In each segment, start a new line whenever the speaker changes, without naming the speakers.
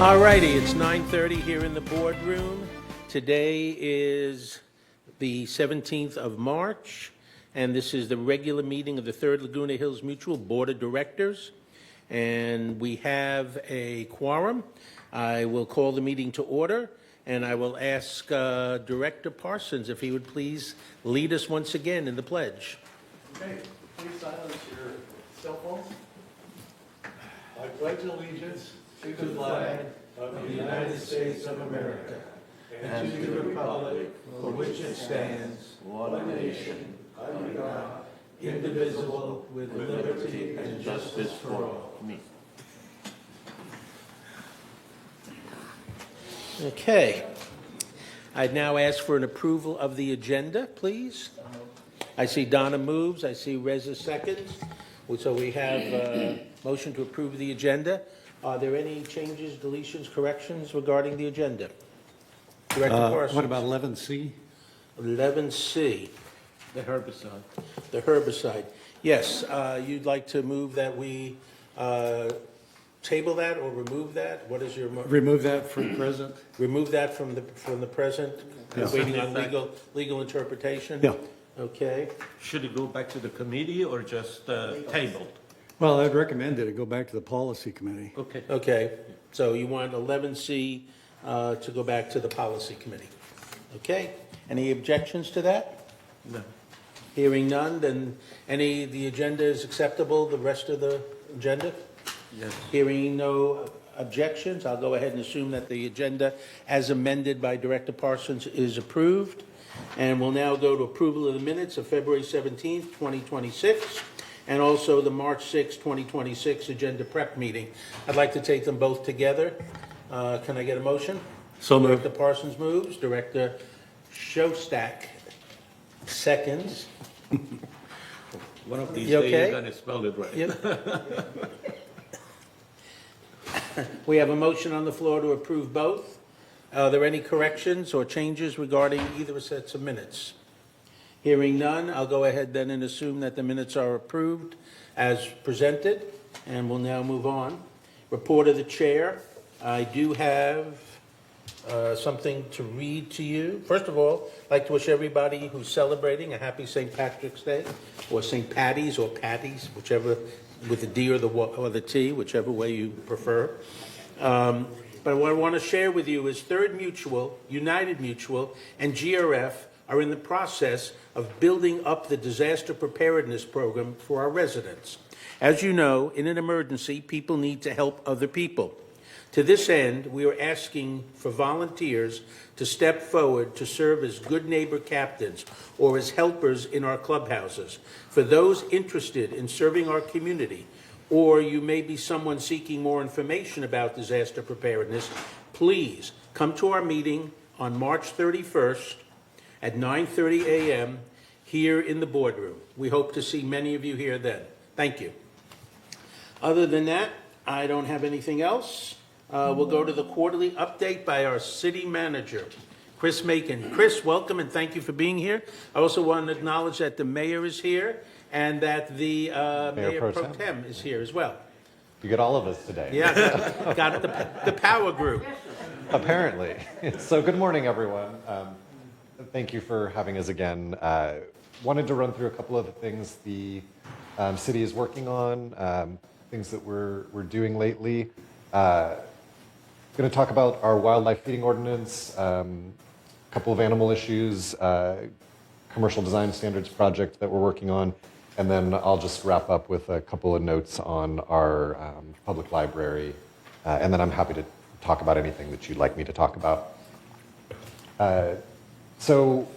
All righty, it's 9:30 here in the boardroom. Today is the 17th of March, and this is the regular meeting of the Third Laguna Hills Mutual Board of Directors. And we have a quorum. I will call the meeting to order, and I will ask Director Parsons if he would please lead us once again in the pledge.
Okay, please silence your cell phones. I pledge allegiance to the flag of the United States of America and to the republic for which it stands, one nation, under God, indivisible, with liberty and justice for all.
Okay. I'd now ask for an approval of the agenda, please. I see Donna moves. I see Reza seconds. So we have a motion to approve the agenda. Are there any changes, deletions, corrections regarding the agenda? Director Parsons.
What about 11C?
11C.
The herbicide.
The herbicide. Yes, you'd like to move that we table that or remove that? What is your?
Remove that from present?
Remove that from the present?
Yeah.
Waiting on legal interpretation?
Yeah.
Okay.
Should it go back to the committee or just tabled?
Well, I'd recommend that it go back to the policy committee.
Okay.
Okay, so you want 11C to go back to the policy committee. Okay, any objections to that?
No.
Hearing none, then the agenda is acceptable, the rest of the agenda?
Yes.
Hearing no objections, I'll go ahead and assume that the agenda as amended by Director Parsons is approved. And we'll now go to approval of the minutes of February 17th, 2026, and also the March 6th, 2026 agenda prep meeting. I'd like to take them both together. Can I get a motion?
So moved.
Director Parsons moves. Director Shostak seconds.
One of these
You
days
okay?
you're going to spell it right.
Yep. We have a motion on the floor to approve both. Are there any corrections or changes regarding either sets of minutes? Hearing none, I'll go ahead then and assume that the minutes are approved as presented, and we'll now move on. Report of the chair. I do have something to read to you. First of all, I'd like to wish everybody who's celebrating a happy St. Patrick's Day, or St. Patty's or Patty's, whichever, with the D or the T, whichever way you prefer. But what I want to share with you is Third Mutual, United Mutual, and GRF are in the process of building up the disaster preparedness program for our residents. As you know, in an emergency, people need to help other people. To this end, we are asking for volunteers to step forward to serve as good neighbor captains or as helpers in our clubhouses. For those interested in serving our community, or you may be someone seeking more information about disaster preparedness, please come to our meeting on March 31st at 9:30 a.m. here in the boardroom. We hope to see many of you here then. Thank you. Other than that, I don't have anything else. We'll go to the quarterly update by our city manager, Chris Macon. Chris, welcome and thank you for being here. I also want to acknowledge that the mayor is here and that the Mayor Pro Tem is here as well.
You get all of us today.
Yeah, got the power group.
Apparently. So good morning, everyone. Thank you for having us again. Wanted to run through a couple of the things the city is working on, things that we're doing lately. Going to talk about our wildlife feeding ordinance, a couple of animal issues, commercial design standards project that we're working on, and then I'll just wrap up with a couple of notes on our public library, and then I'm happy to talk about anything that you'd like me to talk about. So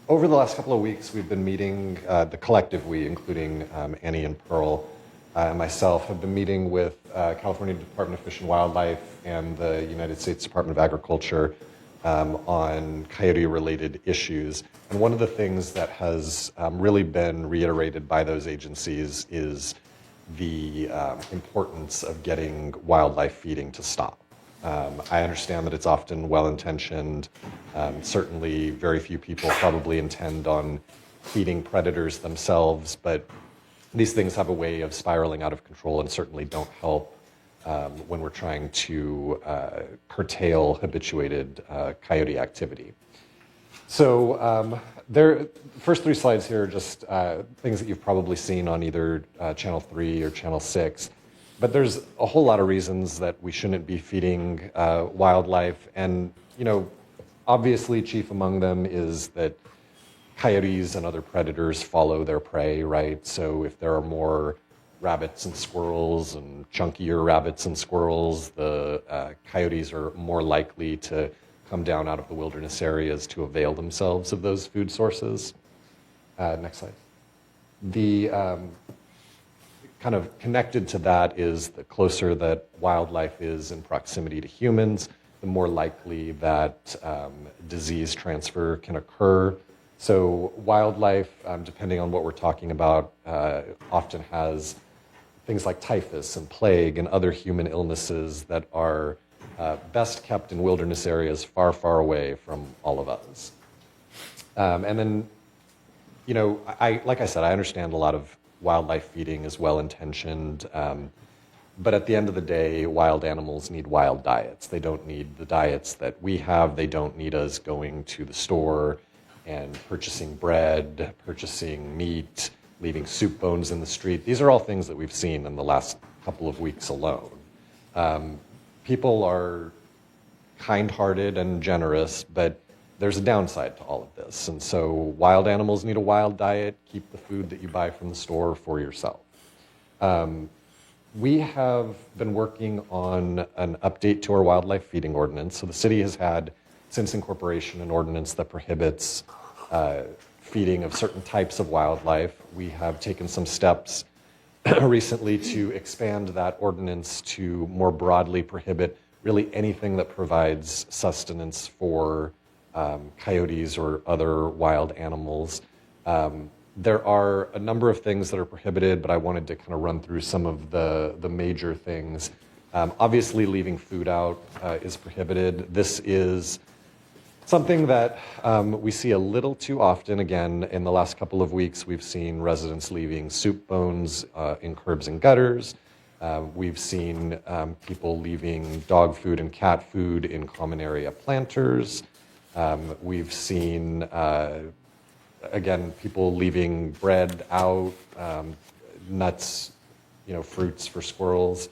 over the last couple of weeks, we've been meeting, the collective we, including Annie and Pearl, and myself, have been meeting with California Department of Fish and Wildlife and the United States Department of Agriculture on coyote-related issues. And one of the things that has really been reiterated by those agencies is the importance of getting wildlife feeding to stop. I understand that it's often well-intentioned. Certainly, very few people probably intend on feeding predators themselves, but these things have a way of spiraling out of control and certainly don't help when we're trying to curtail habituated coyote activity. So first three slides here are just things that you've probably seen on either Channel 3 or Channel 6. But there's a whole lot of reasons that we shouldn't be feeding wildlife. And, obviously chief among them is that coyotes and other predators follow their prey, right? So if there are more rabbits and squirrels and chunkier rabbits and squirrels, the coyotes are more likely to come down out of the wilderness areas to avail themselves of those food sources. Next slide. The kind of connected to that is the closer that wildlife is in proximity to humans, the more likely that disease transfer can occur. So wildlife, depending on what we're talking about, often has things like typhus and plague and other human illnesses that are best kept in wilderness areas far, far away from all of us. And then, like I said, I understand a lot of wildlife feeding is well-intentioned, but at the end of the day, wild animals need wild diets. They don't need the diets that we have. They don't need us going to the store and purchasing bread, purchasing meat, leaving soup bones in the street. These are all things that we've seen in the last couple of weeks alone. People are kind-hearted and generous, but there's a downside to all of this. And so wild animals need a wild diet. Keep the food that you buy from the store for yourself. We have been working on an update to our wildlife feeding ordinance. So the city has had, since incorporation, an ordinance that prohibits feeding of certain types of wildlife. We have taken some steps recently to expand that ordinance to more broadly prohibit really anything that provides sustenance for coyotes or other wild animals. There are a number of things that are prohibited, but I wanted to kind of run through some of the major things. Obviously, leaving food out is prohibited. This is something that we see a little too often. Again, in the last couple of weeks, we've seen residents leaving soup bones in curbs and gutters. We've seen people leaving dog food and cat food in common area planters. We've seen, again, people leaving bread out, nuts, fruits for squirrels.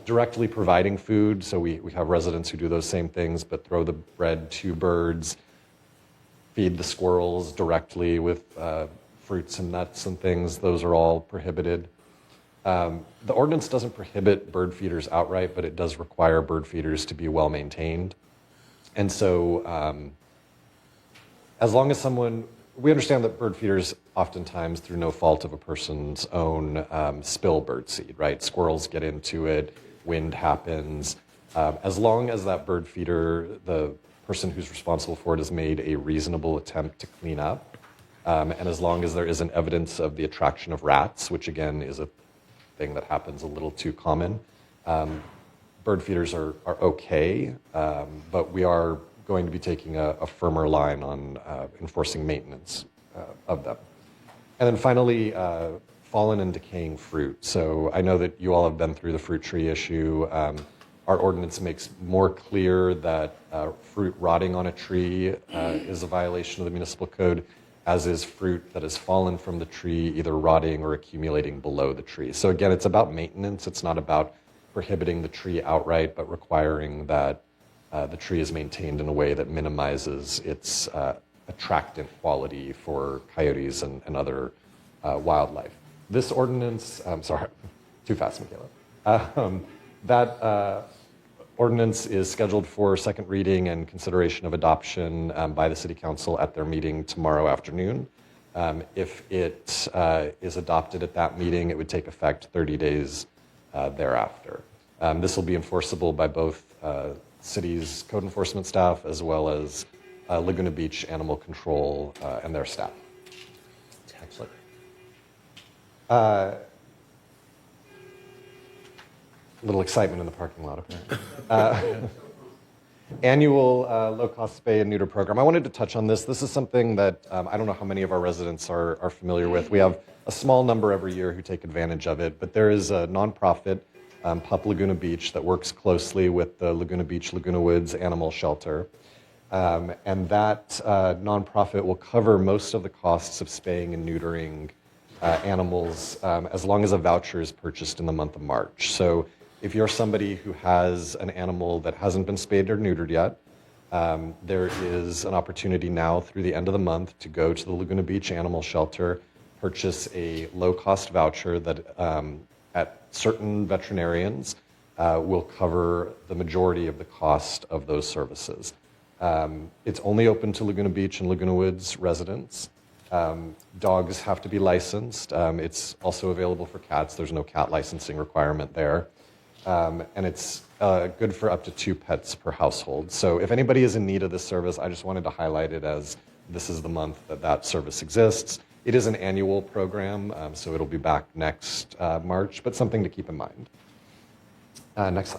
Directly providing food, so we have residents who do those same things, but throw the bread to birds, feed the squirrels directly with fruits and nuts and things. Those are all prohibited. The ordinance doesn't prohibit bird feeders outright, but it does require bird feeders to be well maintained. And so as long as we understand that bird feeders oftentimes, through no fault of a person's own, spill bird seed, right? Squirrels get into it, wind happens. As long as that bird feeder, the person who's responsible for it, has made a reasonable attempt to clean up, and as long as there isn't evidence of the attraction of rats, which again is a thing that happens a little too common, bird feeders are okay, but we are going to be taking a firmer line on enforcing maintenance of them. And then finally, fallen and decaying fruit. So I know that you all have been through the fruit tree issue. Our ordinance makes more clear that fruit rotting on a tree is a violation of the municipal code, as is fruit that has fallen from the tree, either rotting or accumulating below the tree. So again, it's about maintenance. It's not about prohibiting the tree outright, but requiring that the tree is maintained in a way that minimizes its attractant quality for coyotes and other wildlife. This ordinance, sorry, too fast, Michaela. That ordinance is scheduled for second reading and consideration of adoption by the City Council at their meeting tomorrow afternoon. If it is adopted at that meeting, it would take effect 30 days thereafter. This will be enforceable by both city's code enforcement staff as well as Laguna Beach Animal Control and their staff. Excellent. Little excitement in the parking lot, apparently. Annual low-cost spay and neuter program. I wanted to touch on this. This is something that I don't know how many of our residents are familiar with. We have a small number every year who take advantage of it, but there is a nonprofit Pup Laguna Beach, that works closely with the Laguna Beach, Laguna Woods Animal Shelter. And that nonprofit will cover most of the costs of spaying and neutering animals as long as a voucher is purchased in the month of March. So if you're somebody who has an animal that hasn't been spayed or neutered yet, there is an opportunity now through the end of the month to go to the Laguna Beach Animal Shelter, purchase a low-cost voucher that at certain veterinarians will cover the majority of the cost of those services. It's only open to Laguna Beach and Laguna Woods residents. Dogs have to be licensed. It's also available for cats. There's no cat licensing requirement there. And it's good for up to 2 pets per household. So if anybody is in need of this service, I just wanted to highlight it as this is the month that that service exists. It is an annual program, so it'll be back next March, but something to keep in mind. Next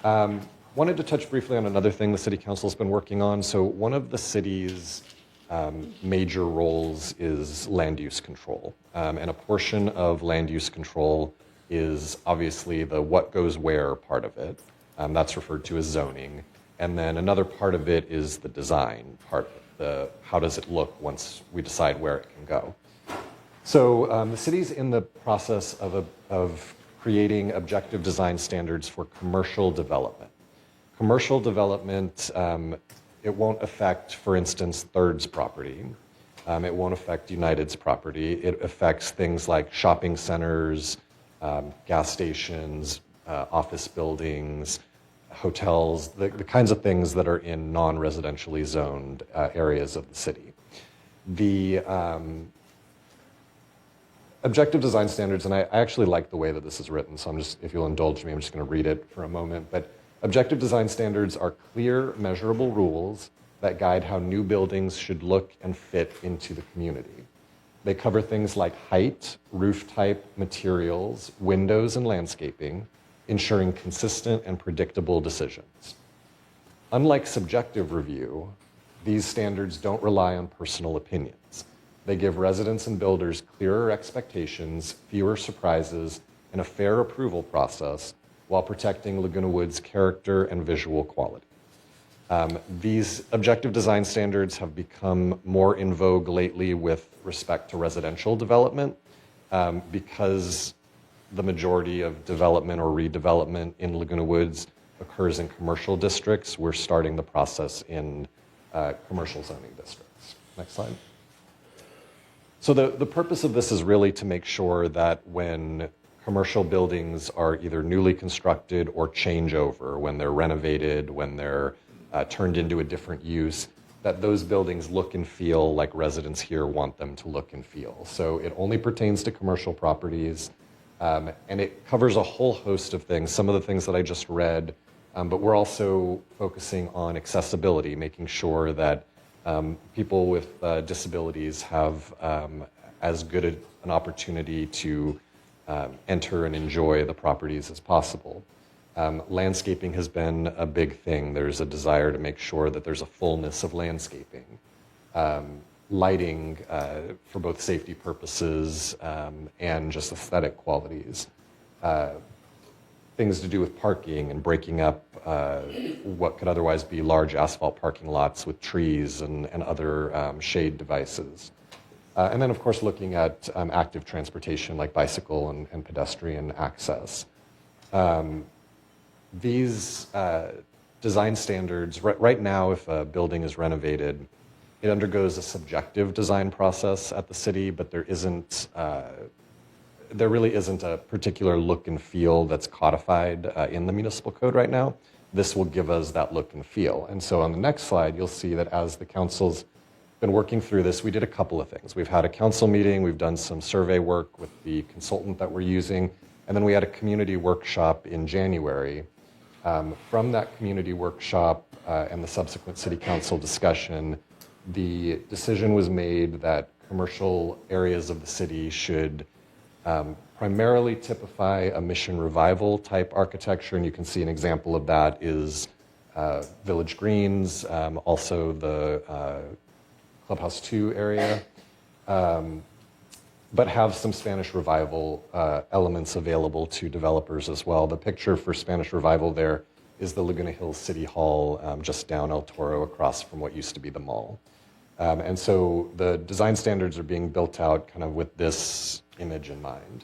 slide. Wanted to touch briefly on another thing the City Council's been working on. So one of the city's major roles is land use control. And a portion of land use control is obviously the what goes where part of it. That's referred to as zoning. And then another part of it is the design part of it, the how does it look once we decide where it can go. So the city's in the process of creating objective design standards for commercial development. Commercial development, it won't affect, for instance, Third's property. It won't affect United's property. It affects things like shopping centers, gas stations, office buildings, hotels, the kinds of things that are in non-residentially zoned areas of the city. The objective design standards, and I actually like the way that this is written, so if you'll indulge me, I'm just going to read it for a moment. But objective design standards are clear, measurable rules that guide how new buildings should look and fit into the community. They cover things like height, roof type, materials, windows, and landscaping, ensuring consistent and predictable decisions. Unlike subjective review, these standards don't rely on personal opinions. They give residents and builders clearer expectations, fewer surprises, and a fair approval process while protecting Laguna Woods' character and visual quality. These objective design standards have become more in vogue lately with respect to residential development because the majority of development or redevelopment in Laguna Woods occurs in commercial districts. We're starting the process in commercial zoning districts. Next slide. So the purpose of this is really to make sure that when commercial buildings are either newly constructed or change over, when they're renovated, when they're turned into a different use, that those buildings look and feel like residents here want them to look and feel. So it only pertains to commercial properties, and it covers a whole host of things, some of the things that I just read, but we're also focusing on accessibility, making sure that people with disabilities have as good an opportunity to enter and enjoy the properties as possible. Landscaping has been a big thing. There's a desire to make sure that there's a fullness of landscaping. Lighting for both safety purposes and just aesthetic qualities. Things to do with parking and breaking up what could otherwise be large asphalt parking lots with trees and other shade devices. And then, of course, looking at active transportation like bicycle and pedestrian access. These design standards, right now, if a building is renovated, it undergoes a subjective design process at the city, but there really isn't a particular look and feel that's codified in the municipal code right now. This will give us that look and feel. And so on the next slide, you'll see that as the council's been working through this, we did a couple of things. We've had a council meeting, we've done some survey work with the consultant that we're using, and then we had a community workshop in January. From that community workshop and the subsequent city council discussion, the decision was made that commercial areas of the city should primarily typify a mission revival type architecture, and you can see an example of that is Village Greens, also the Clubhouse 2 area. but have some Spanish Revival elements available to developers as well. The picture for Spanish Revival there is the Laguna Hills City Hall just down El Toro across from what used to be the mall. And so the design standards are being built out kind of with this image in mind.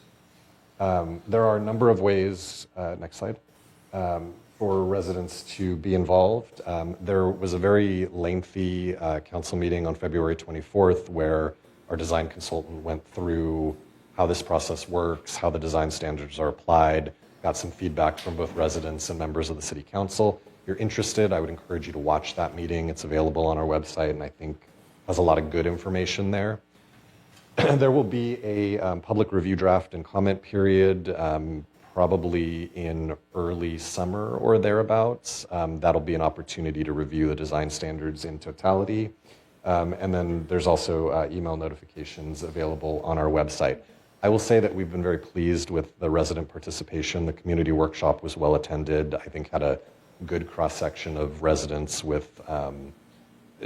There are a number of ways, next slide, for residents to be involved. There was a very lengthy council meeting on February 24th where our design consultant went through how this process works, how the design standards are applied, got some feedback from both residents and members of the city council. If you're interested, I would encourage you to watch that meeting. It's available on our website and I think has a lot of good information there. There will be a public review draft and comment period, probably in early summer or thereabouts. That'll be an opportunity to review the design standards in totality. And then there's also email notifications available on our website. I will say that we've been very pleased with the resident participation. The community workshop was well attended. I think had a good cross-section of residents with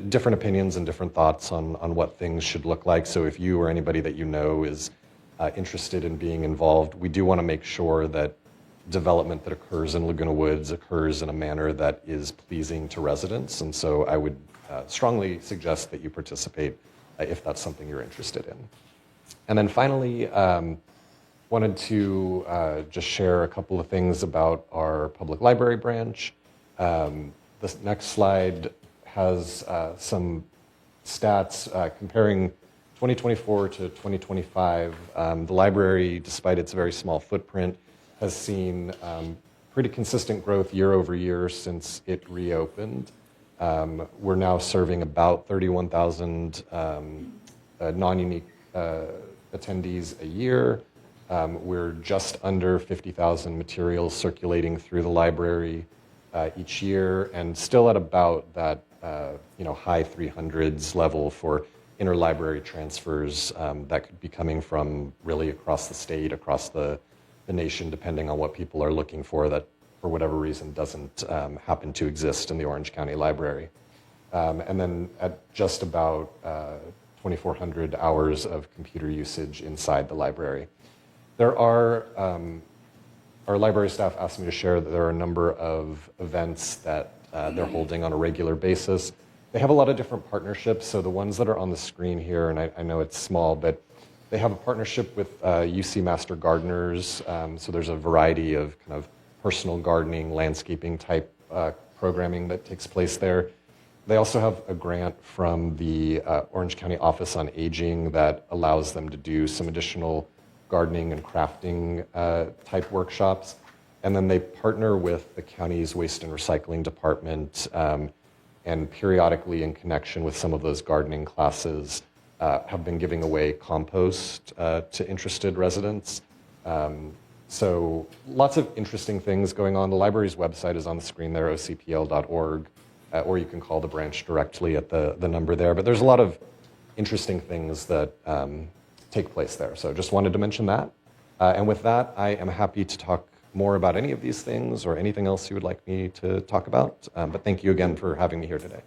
different opinions and different thoughts on what things should look like. So if you or anybody that you know is interested in being involved, we do want to make sure that development that occurs in Laguna Woods occurs in a manner that is pleasing to residents. And so I would strongly suggest that you participate if that's something you're interested in. And then finally, wanted to just share a couple of things about our public library branch. This next slide has some stats comparing 2024 to 2025. The library, despite its very small footprint, has seen pretty consistent growth year over year since it reopened. We're now serving about 31,000 non-unique attendees a year. We're just under 50,000 materials circulating through the library each year, and still at about that high 300s level for interlibrary transfers that could be coming from really across the state, across the nation, depending on what people are looking for that for whatever reason doesn't happen to exist in the Orange County Library. And then at just about 2,400 hours of computer usage inside the library. There are, our library staff asked me to share that there are a number of events that they're holding on a regular basis. They have a lot of different partnerships, so the ones that are on the screen here, and I know it's small, but they have a partnership with UC Master Gardeners, so there's a variety of kind of personal gardening, landscaping type programming that takes place there. They also have a grant from the Orange County Office on Aging that allows them to do some additional gardening and crafting type workshops. And then they partner with the county's waste and recycling department and periodically in connection with some of those gardening classes have been giving away compost to interested residents. So lots of interesting things going on. The library's website is on the screen there, ocpl.org. Or you can call the branch directly at the number there. But there's a lot of interesting things that take place there. So just wanted to mention that. And with that, I am happy to talk more about any of these things or anything else you would like me to talk about. But thank you again for having me here today.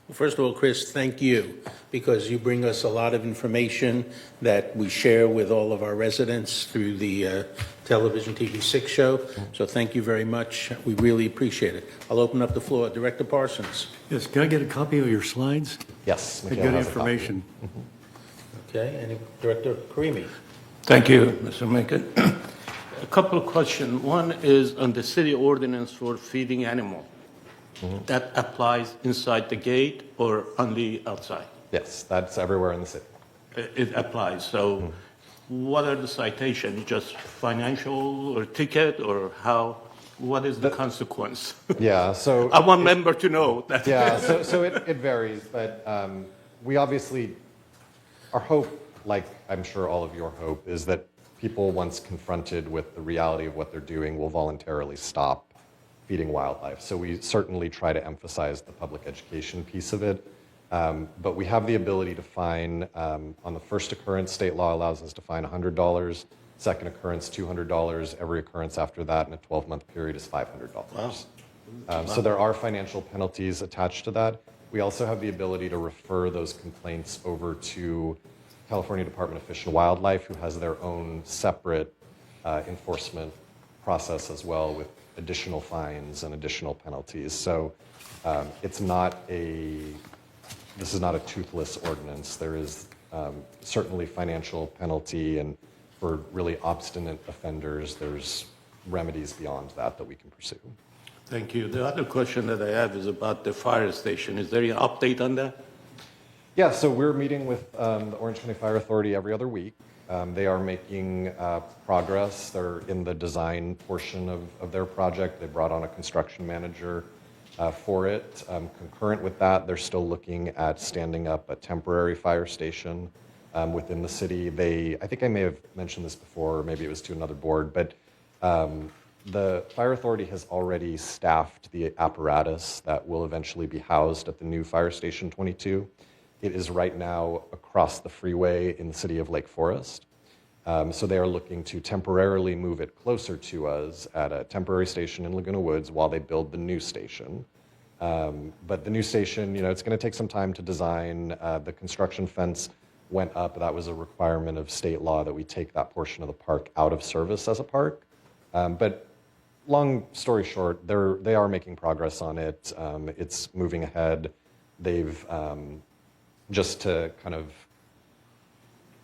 Well, first of all, Chris, thank you, because you bring us a lot of information that we share with all of our residents through the Television TV6 show. So thank you very much. We really appreciate it. I'll open up the floor. Director Parsons.
Yes, can I get a copy of your slides?
Yes,
The
Mikhail
good
has a copy.
information.
Okay, and Director Karimi.
Thank you, Mr. Macon. A couple of questions. One is on the city ordinance for feeding animal. That applies inside the gate or only outside?
Yes, that's everywhere in the city.
It applies. So what are the citations? Just financial or ticket or how? What is the consequence?
Yeah, so
I want member to know that.
yeah, so it varies, but we obviously, our hope, like I'm sure all of your hope, is that people, once confronted with the reality of what they're doing, will voluntarily stop feeding wildlife. So we certainly try to emphasize the public education piece of it. But we have the ability to fine, on the first occurrence, state law allows us to fine $100. Second occurrence, $200. Every occurrence after that in a 12-month period is $500. Wow. So there are financial penalties attached to that. We also have the ability to refer those complaints over to California Department of Fish and Wildlife, who has their own separate enforcement process as well, with additional fines and additional penalties. So it's not this is not a toothless ordinance. There is certainly financial penalty, and for really obstinate offenders, there's remedies beyond that we can pursue.
Thank you. The other question that I have is about the fire station. Is there an update on that?
Yeah, so we're meeting with the Orange County Fire Authority every other week. They are making progress. They're in the design portion of their project. They brought on a construction manager for it. Concurrent with that, they're still looking at standing up a temporary fire station within the city. I think I may have mentioned this before, or maybe it was to another board, but the Fire Authority has already staffed the apparatus that will eventually be housed at the new Fire Station 22. It is right now across the freeway in the city of Lake Forest. So they are looking to temporarily move it closer to us at a temporary station in Laguna Woods while they build the new station. But the new station, it's going to take some time to design. The construction fence went up. That was a requirement of state law that we take that portion of the park out of service as a park. But long story short, they are making progress on it. It's moving ahead. They've just to kind of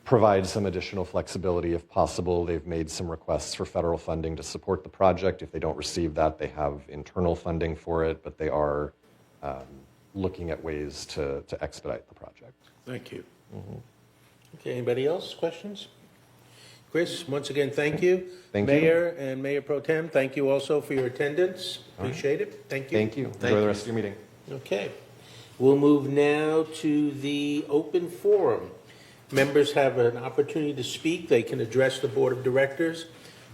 provide some additional flexibility if possible, they've made some requests for federal funding to support the project. If they don't receive that, they have internal funding for it, but they are looking at ways to expedite the project.
Thank you.
Okay, anybody else? Questions? Chris, once again, thank you.
Thank you.
Mayor and Mayor Pro Tem, thank you also for your attendance. Appreciate it. Thank you.
Thank you. Enjoy the rest of your meeting.
Okay. We'll move now to the open forum. Members have an opportunity to speak. They can address the Board of Directors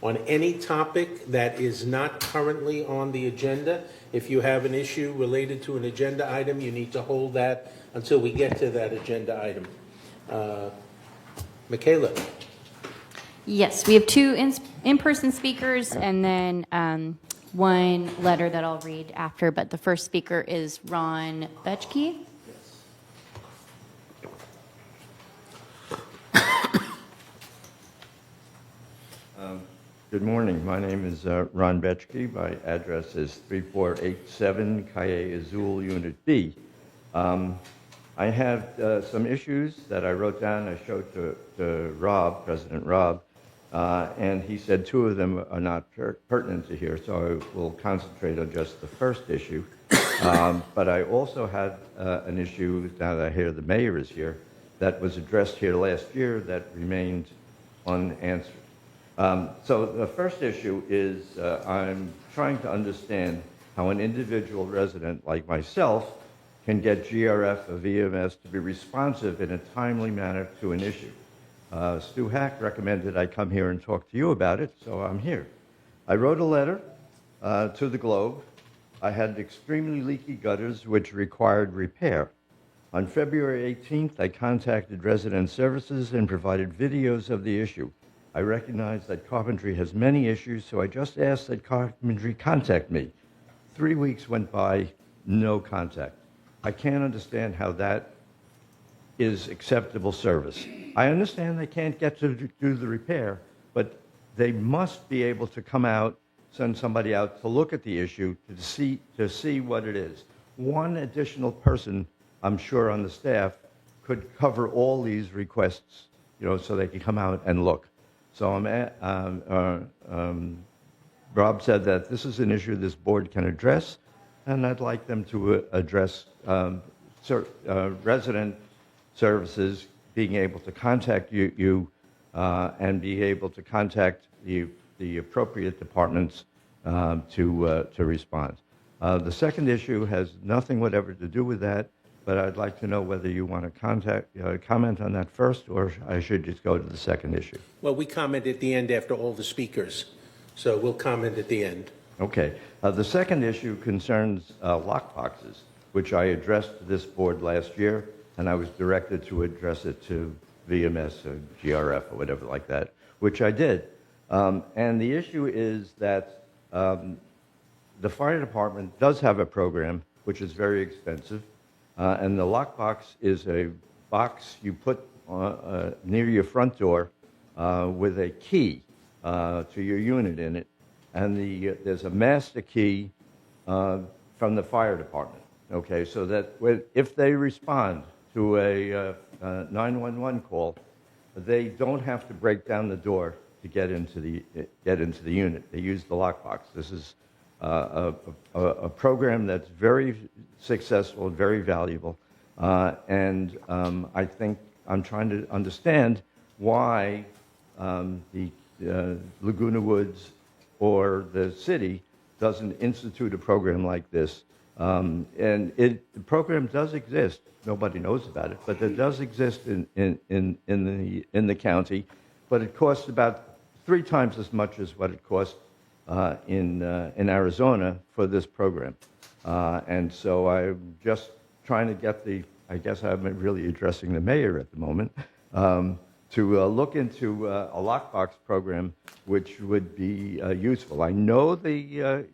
on any topic that is not currently on the agenda. If you have an issue related to an agenda item, you need to hold that until we get to that agenda item. Michaela.
Yes, we have two in-person speakers and then one letter that I'll read after, but the first speaker is Ron Betchke.
Good morning. My name is Ron Betchke. My address is 3487 Calle Azul, Unit B. I have some issues that I wrote down. I showed to Rob, President Rob, and he said two of them are not pertinent to here, so I will concentrate on just the first issue. But I also had an issue, now that I hear the mayor is here, that was addressed here last year that remained unanswered. So the first issue is I'm trying to understand how an individual resident like myself can get GRF or VMS to be responsive in a timely manner to an issue. Stu Hack recommended I come here and talk to you about it, so I'm here. I wrote a letter to the Globe. I had extremely leaky gutters which required repair. On February 18th, I contacted Resident Services and provided videos of the issue. I recognize that Coventry has many issues, so I just asked that Coventry contact me. 3 weeks went by, no contact. I can't understand how that is acceptable service. I understand they can't get to do the repair, but they must be able to come out, send somebody out to look at the issue, to see what it is. One additional person, I'm sure, on the staff could cover all these requests, so they can come out and look. So Rob said that this is an issue this board can address, and I'd like them to address resident services being able to contact you and be able to contact the appropriate departments to respond. The second issue has nothing whatever to do with that, but I'd like to know whether you want to comment on that first, or I should just go to the second issue.
Well, we comment at the end after all the speakers, so we'll comment at the end.
Okay. The second issue concerns lockboxes, which I addressed to this board last year, and I was directed to address it to VMS or GRF or whatever like that, which I did. And the issue is that the fire department does have a program which is very expensive, and the lockbox is a box you put near your front door with a key to your unit in it, and there's a master key from the fire department. Okay, so that if they respond to a 911 call, they don't have to break down the door to get into the unit. They use the lockbox. This is a program that's very successful, very valuable, and I think I'm trying to understand why the Laguna Woods or the city doesn't institute a program like this. And the program does exist. Nobody knows about it, but it does exist in the county. But it costs about 3 times as much as what it costs in Arizona for this program. And so I'm just trying to get I guess I'm really addressing the mayor at the moment, to look into a lockbox program which would be useful. I know the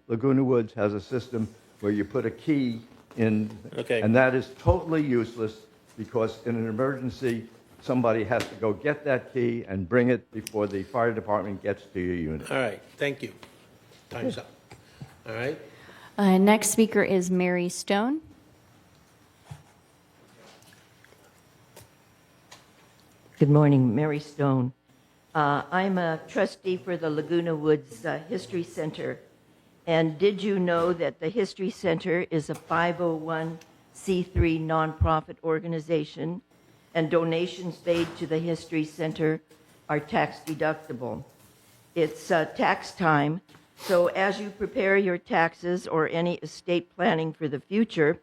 Laguna Woods has a system where you put a key in,
Okay.
and that is totally useless because in an emergency, somebody has to go get that key and bring it before the fire department gets to your unit.
All right, thank you. Time's up. All right,
Next speaker is Mary Stone.
Good morning, Mary Stone. I'm a trustee for the Laguna Woods History Center. And did you know that the History Center is a 501c3 nonprofit organization, and donations made to the History Center are tax deductible? It's tax time, so as you prepare your taxes or any estate planning for the future,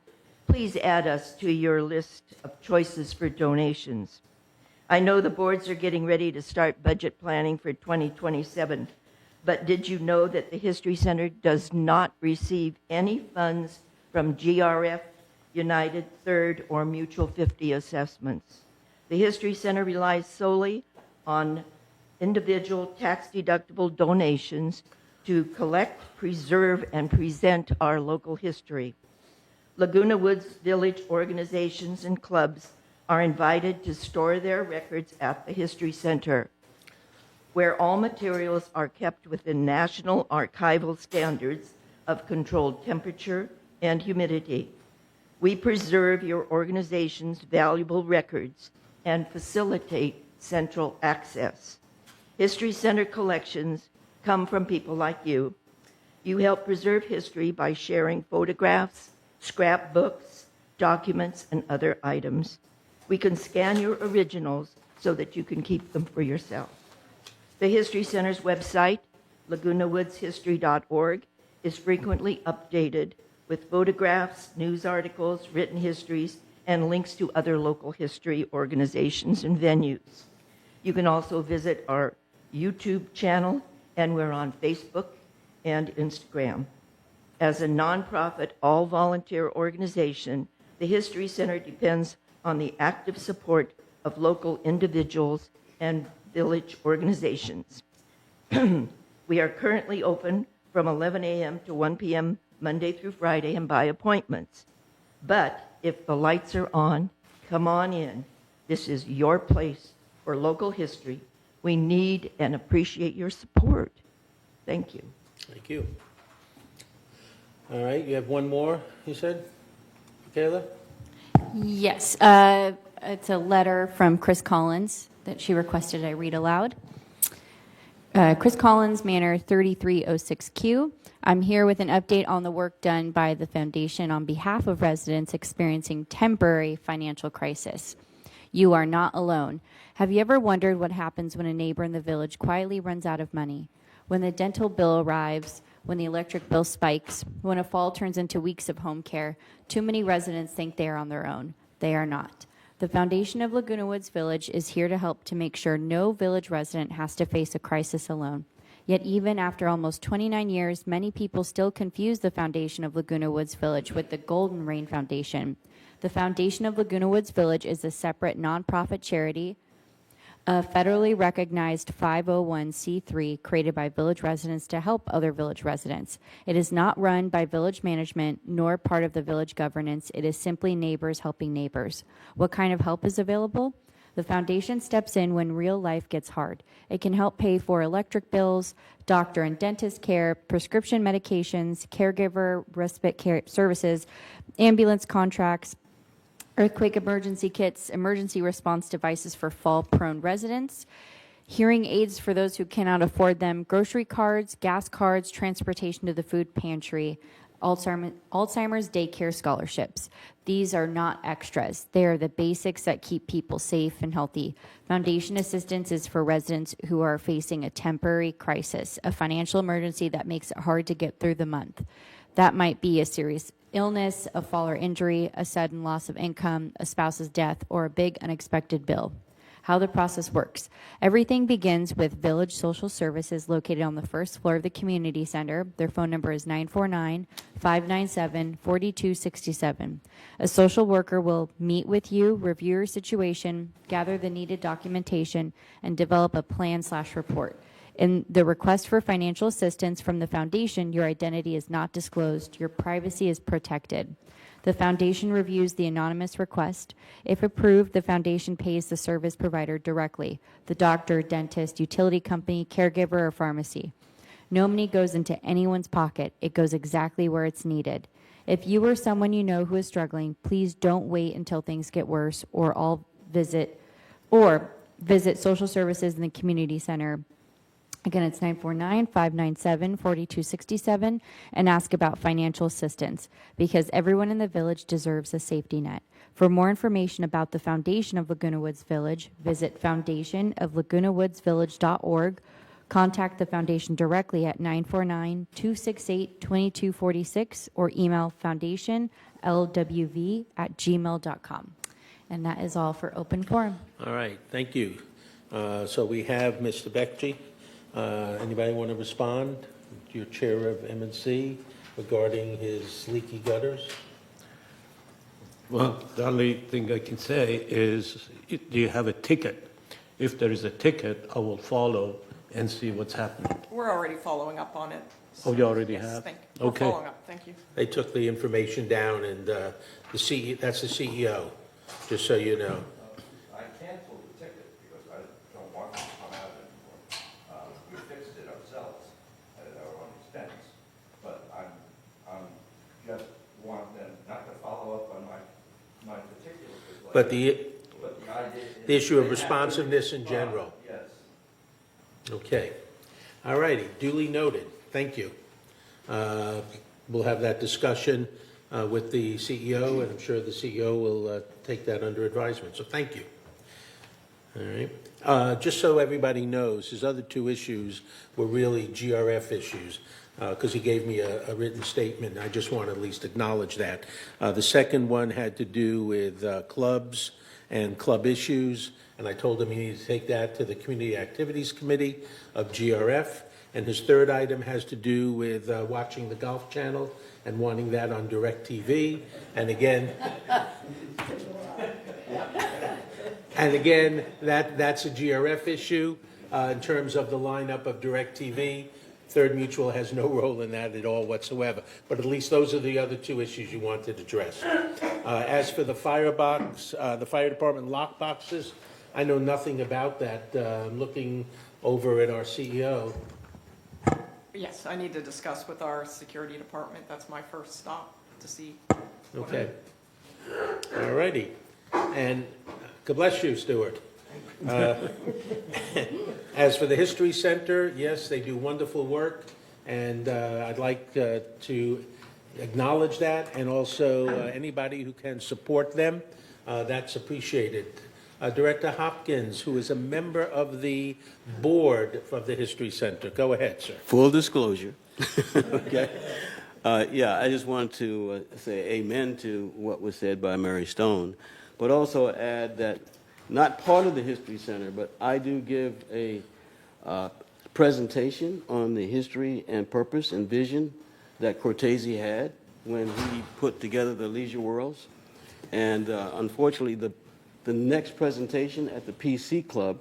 please add us to your list of choices for donations. I know the boards are getting ready to start budget planning for 2027, but did you know that the History Center does not receive any funds from GRF, United, Third, or Mutual 50 assessments? The History Center relies solely on individual tax-deductible donations to collect, preserve, and present our local history. Laguna Woods Village organizations and clubs are invited to store their records at the History Center, where all materials are kept within national archival standards of controlled temperature and humidity. We preserve your organization's valuable records and facilitate central access. History Center collections come from people like you. You help preserve history by sharing photographs, scrapbooks, documents, and other items. We can scan your originals so that you can keep them for yourself. The History Center's website, lagunawoodshistory.org, is frequently updated with photographs, news articles, written histories, and links to other local history organizations and venues. You can also visit our YouTube channel, and we're on Facebook and Instagram. As a nonprofit, all-volunteer organization, the History Center depends on the active support of local individuals and village organizations. We are currently open from 11 a.m. to 1 p.m. Monday through Friday and by appointments. But if the lights are on, come on in. This is your place for local history. We need and appreciate your support. Thank you.
thank you. All right, you have one more, you said? Kayla?
Yes, it's a letter from Chris Collins that she requested I read aloud. Chris Collins, Manor 3306Q. I'm here with an update on the work done by the foundation on behalf of residents experiencing temporary financial crisis. You are not alone. Have you ever wondered what happens when a neighbor in the village quietly runs out of money? When the dental bill arrives, when the electric bill spikes, when a fall turns into weeks of home care, too many residents think they are on their own. They are not. The foundation of Laguna Woods Village is here to help to make sure no village resident has to face a crisis alone. Yet even after almost 29 years, many people still confuse the foundation of Laguna Woods Village with the Golden Rain Foundation. The foundation of Laguna Woods Village is a separate nonprofit charity, a federally recognized 501c3 created by village residents to help other village residents. It is not run by village management nor part of the village governance. It is simply neighbors helping neighbors. What kind of help is available? The foundation steps in when real life gets hard. It can help pay for electric bills, doctor and dentist care, prescription medications, caregiver respite care services, ambulance contracts, earthquake emergency kits, emergency response devices for fall-prone residents, hearing aids for those who cannot afford them, grocery cards, gas cards, transportation to the food pantry, Alzheimer's daycare scholarships. These are not extras. They are the basics that keep people safe and healthy. Foundation assistance is for residents who are facing a temporary crisis, a financial emergency that makes it hard to get through the month. That might be a serious illness, a fall or injury, a sudden loss of income, a spouse's death, or a big unexpected bill. How the process works. Everything begins with Village Social Services located on the first floor of the community center. Their phone number is 949-597-4267. A social worker will meet with you, review your situation, gather the needed documentation, and develop a plan/report. In the request for financial assistance from the foundation, your identity is not disclosed. Your privacy is protected. The foundation reviews the anonymous request. If approved, the foundation pays the service provider directly, the doctor, dentist, utility company, caregiver, or pharmacy. No money goes into anyone's pocket. It goes exactly where it's needed. If you or someone you know who is struggling, please don't wait until things get worse or visit social services in the community center. Again, it's 949-597-4267 and ask about financial assistance because everyone in the village deserves a safety net. For more information about the Foundation of Laguna Woods Village, visit foundationoflagunawoodsvillage.org. Contact the foundation directly at 949-268-2246 or email foundationlwv@gmail.com. And that is all for open forum.
All right, thank you. So we have Mr. Bekji. Anybody want to respond? Your chair of M&C regarding his leaky gutters?
Well, the only thing I can say is, do you have a ticket? If there is a ticket, I will follow and see what's happening.
We're already following up on it.
Oh, you already
Yes,
have?
We're
Okay.
following up, thank you.
They took the information down, and that's the CEO, just so you know.
I canceled the ticket because I don't want it to come out anymore. We fixed it ourselves at our own expense, but I'm just want them not to follow up on my particular.
But the
idea
the issue of responsiveness in general.
Yes.
Okay. All righty, duly noted. Thank you. We'll have that discussion with the CEO, and I'm sure the CEO will take that under advisement. So thank you. All right. Just so everybody knows, his other two issues were really GRF issues, because he gave me a written statement. I just want to at least acknowledge that. The second one had to do with clubs and club issues, and I told him he needed to take that to the Community Activities Committee of GRF. And his third item has to do with watching the Golf Channel and wanting that on DirecTV. And again, that's a GRF issue in terms of the lineup of DirecTV. Third Mutual has no role in that at all whatsoever. But at least those are the other two issues you wanted addressed. As for the firebox, the fire department lock boxes, I know nothing about that. I'm looking over at our CEO.
Yes, I need to discuss with our security department. That's my first stop to see.
Okay. All righty. And God bless you, Stuart. As for the History Center, yes, they do wonderful work, and I'd like to acknowledge that, and also anybody who can support them, that's appreciated. Director Hopkins, who is a member of the board of the History Center. Go ahead, sir.
Full disclosure. Okay. Yeah, I just want to say amen to what was said by Mary Stone, but also add that not part of the History Center, but I do give a presentation on the history and purpose and vision that Cortese had when he put together the Leisure Worlds. And unfortunately, the next presentation at the PC Club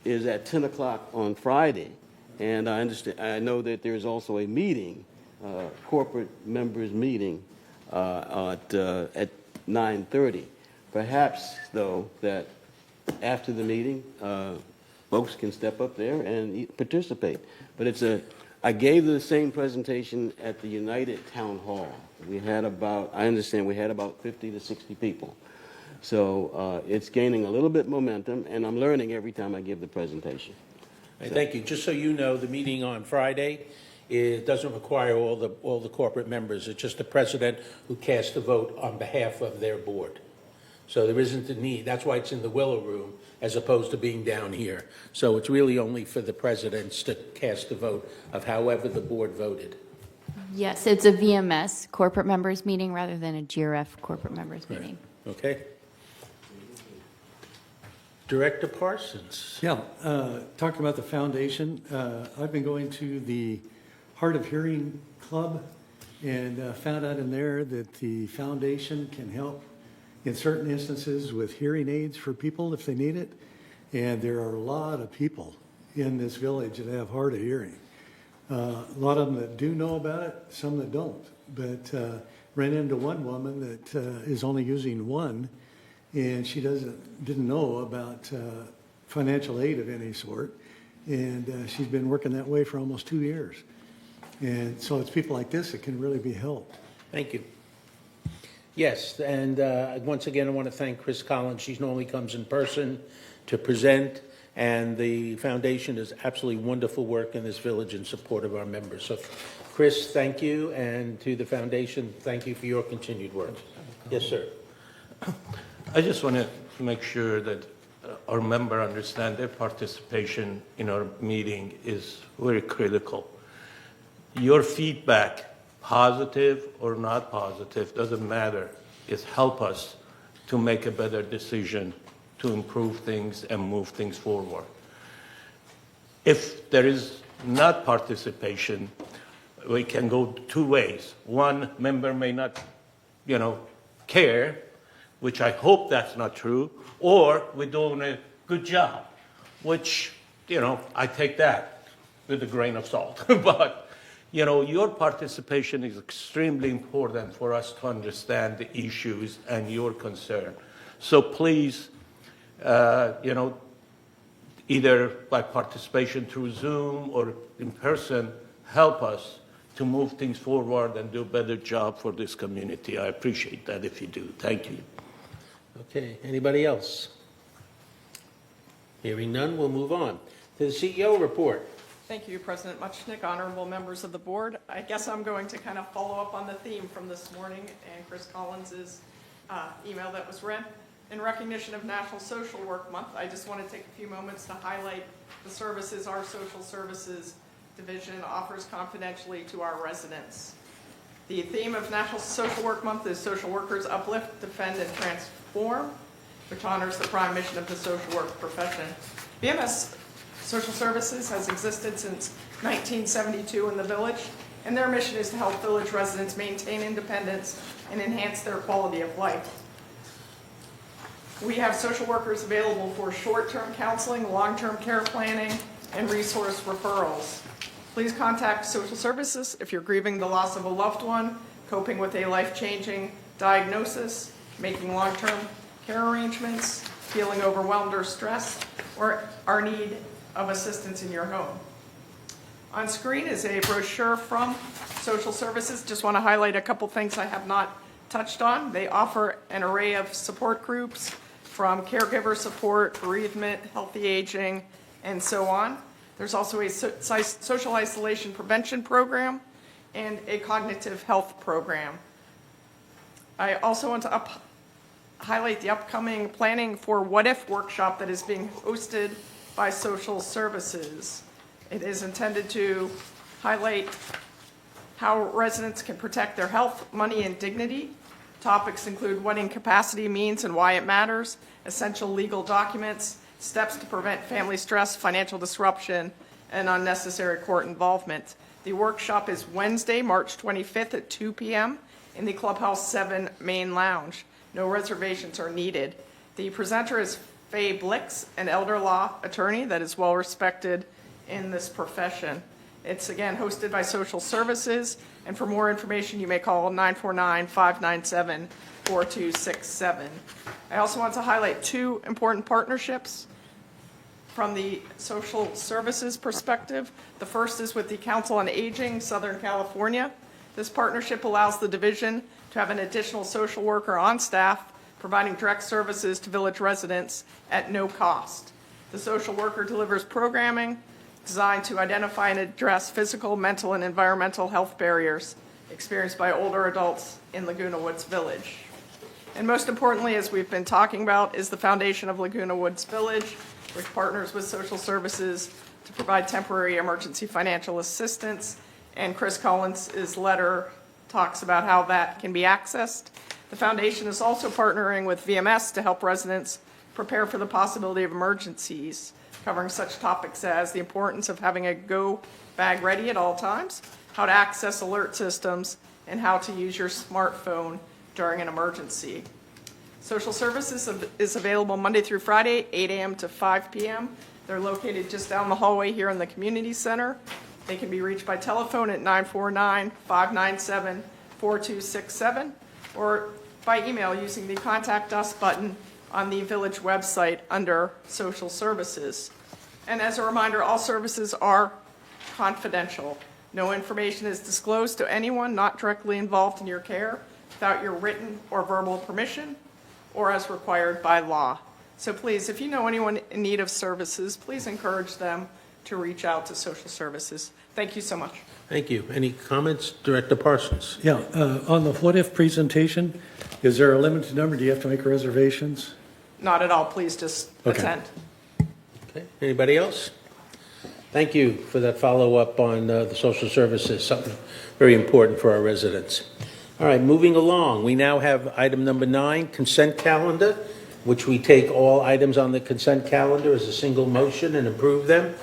is at 10 o'clock on Friday. And I know that there's also a meeting, corporate members meeting at 9:30. Perhaps, though, that after the meeting, folks can step up there and participate. But I gave the same presentation at the United Town Hall. I understand we had about 50 to 60 people. So it's gaining a little bit momentum, and I'm learning every time I give the presentation.
Thank you. Just so you know, the meeting on Friday, it doesn't require all the corporate members. It's just the president who casts the vote on behalf of their board. So there isn't a need. That's why it's in the Willow Room as opposed to being down here. So it's really only for the presidents to cast the vote of however the board voted.
Yes, it's a VMS corporate members meeting rather than a GRF corporate members meeting.
Okay? Director Parsons.
Yeah, talking about the foundation, I've been going to the Hard of Hearing Club and found out in there that the foundation can help in certain instances with hearing aids for people if they need it. And there are a lot of people in this village that have hard of hearing. A lot of them that do know about it, some that don't. But ran into one woman that is only using one, and she didn't know about financial aid of any sort. And she's been working that way for almost 2 years. And so it's people like this that can really be helped.
Thank you. Yes, and once again, I want to thank Chris Collins. She normally comes in person to present, and the foundation does absolutely wonderful work in this village in support of our members. So, Chris, thank you, and to the foundation, thank you for your continued work. Yes, sir.
I just want to make sure that our member understand their participation in our meeting is very critical. Your feedback, positive or not positive, doesn't matter. It helps us to make a better decision, to improve things and move things forward. If there is not participation, we can go two ways. One member may not, care, which I hope that's not true, or we're doing a good job, which, I take that with a grain of salt. But your participation is extremely important for us to understand the issues and your concern. So please, either by participation through Zoom or in person, help us to move things forward and do a better job for this community. I appreciate that if you do. Thank you.
Okay, anybody else? Hearing none, we'll move on to the CEO report.
Thank you, President Muchnick, honorable members of the board. I guess I'm going to kind of follow up on the theme from this morning and Chris Collins's email that was read. In recognition of National Social Work Month, I just want to take a few moments to highlight the services our social services division offers confidentially to our residents. The theme of National Social Work Month is Social Workers Uplift, Defend, and Transform, which honors the prime mission of the social work profession. VMS Social Services has existed since 1972 in the village, and their mission is to help village residents maintain independence and enhance their quality of life. We have social workers available for short-term counseling, long-term care planning, and resource referrals. Please contact social services if you're grieving the loss of a loved one, coping with a life-changing diagnosis, making long-term care arrangements, feeling overwhelmed or stressed, or are in need of assistance in your home. On screen is a brochure from Social Services. Just want to highlight a couple things I have not touched on. They offer an array of support groups from caregiver support, bereavement, healthy aging, and so on. There's also a social isolation prevention program and a cognitive health program. I also want to highlight the upcoming Planning for What If workshop that is being hosted by Social Services. It is intended to highlight how residents can protect their health, money, and dignity. Topics include what incapacity means and why it matters, essential legal documents, steps to prevent family stress, financial disruption, and unnecessary court involvement. The workshop is Wednesday, March 25th at 2 p.m. in the Clubhouse 7 main lounge. No reservations are needed. The presenter is Faye Blix, an elder law attorney that is well respected in this profession. It's again hosted by Social Services, and for more information, you may call 949-597-4267. I also want to highlight two important partnerships from the social services perspective. The first is with the Council on Aging, Southern California. This partnership allows the division to have an additional social worker on staff, providing direct services to village residents at no cost. The social worker delivers programming designed to identify and address physical, mental, and environmental health barriers experienced by older adults in Laguna Woods Village. And most importantly, as we've been talking about, is the foundation of Laguna Woods Village, which partners with social services to provide temporary emergency financial assistance. And Chris Collins' letter talks about how that can be accessed. The foundation is also partnering with VMS to help residents prepare for the possibility of emergencies, covering such topics as the importance of having a go bag ready at all times, how to access alert systems, and how to use your smartphone during an emergency. Social Services is available Monday through Friday, 8 a.m. to 5 p.m. They're located just down the hallway here in the community center. They can be reached by telephone at 949-597-4267 or by email using the Contact Us button on the village website under Social Services. And as a reminder, all services are confidential. No information is disclosed to anyone not directly involved in your care without your written or verbal permission or as required by law. So please, if you know anyone in need of services, please encourage them to reach out to Social Services. Thank you so much.
Thank you. Any comments? Director Parsons?
Yeah, on the what if presentation, is there a limited number? Do you have to make reservations?
Not at all. Please just
Okay.
attend.
Okay. Anybody else? Thank you for that follow-up on the social services, something very important for our residents. All right, moving along, we now have item number 9, consent calendar, which we take all items on the consent calendar as a single motion and approve them.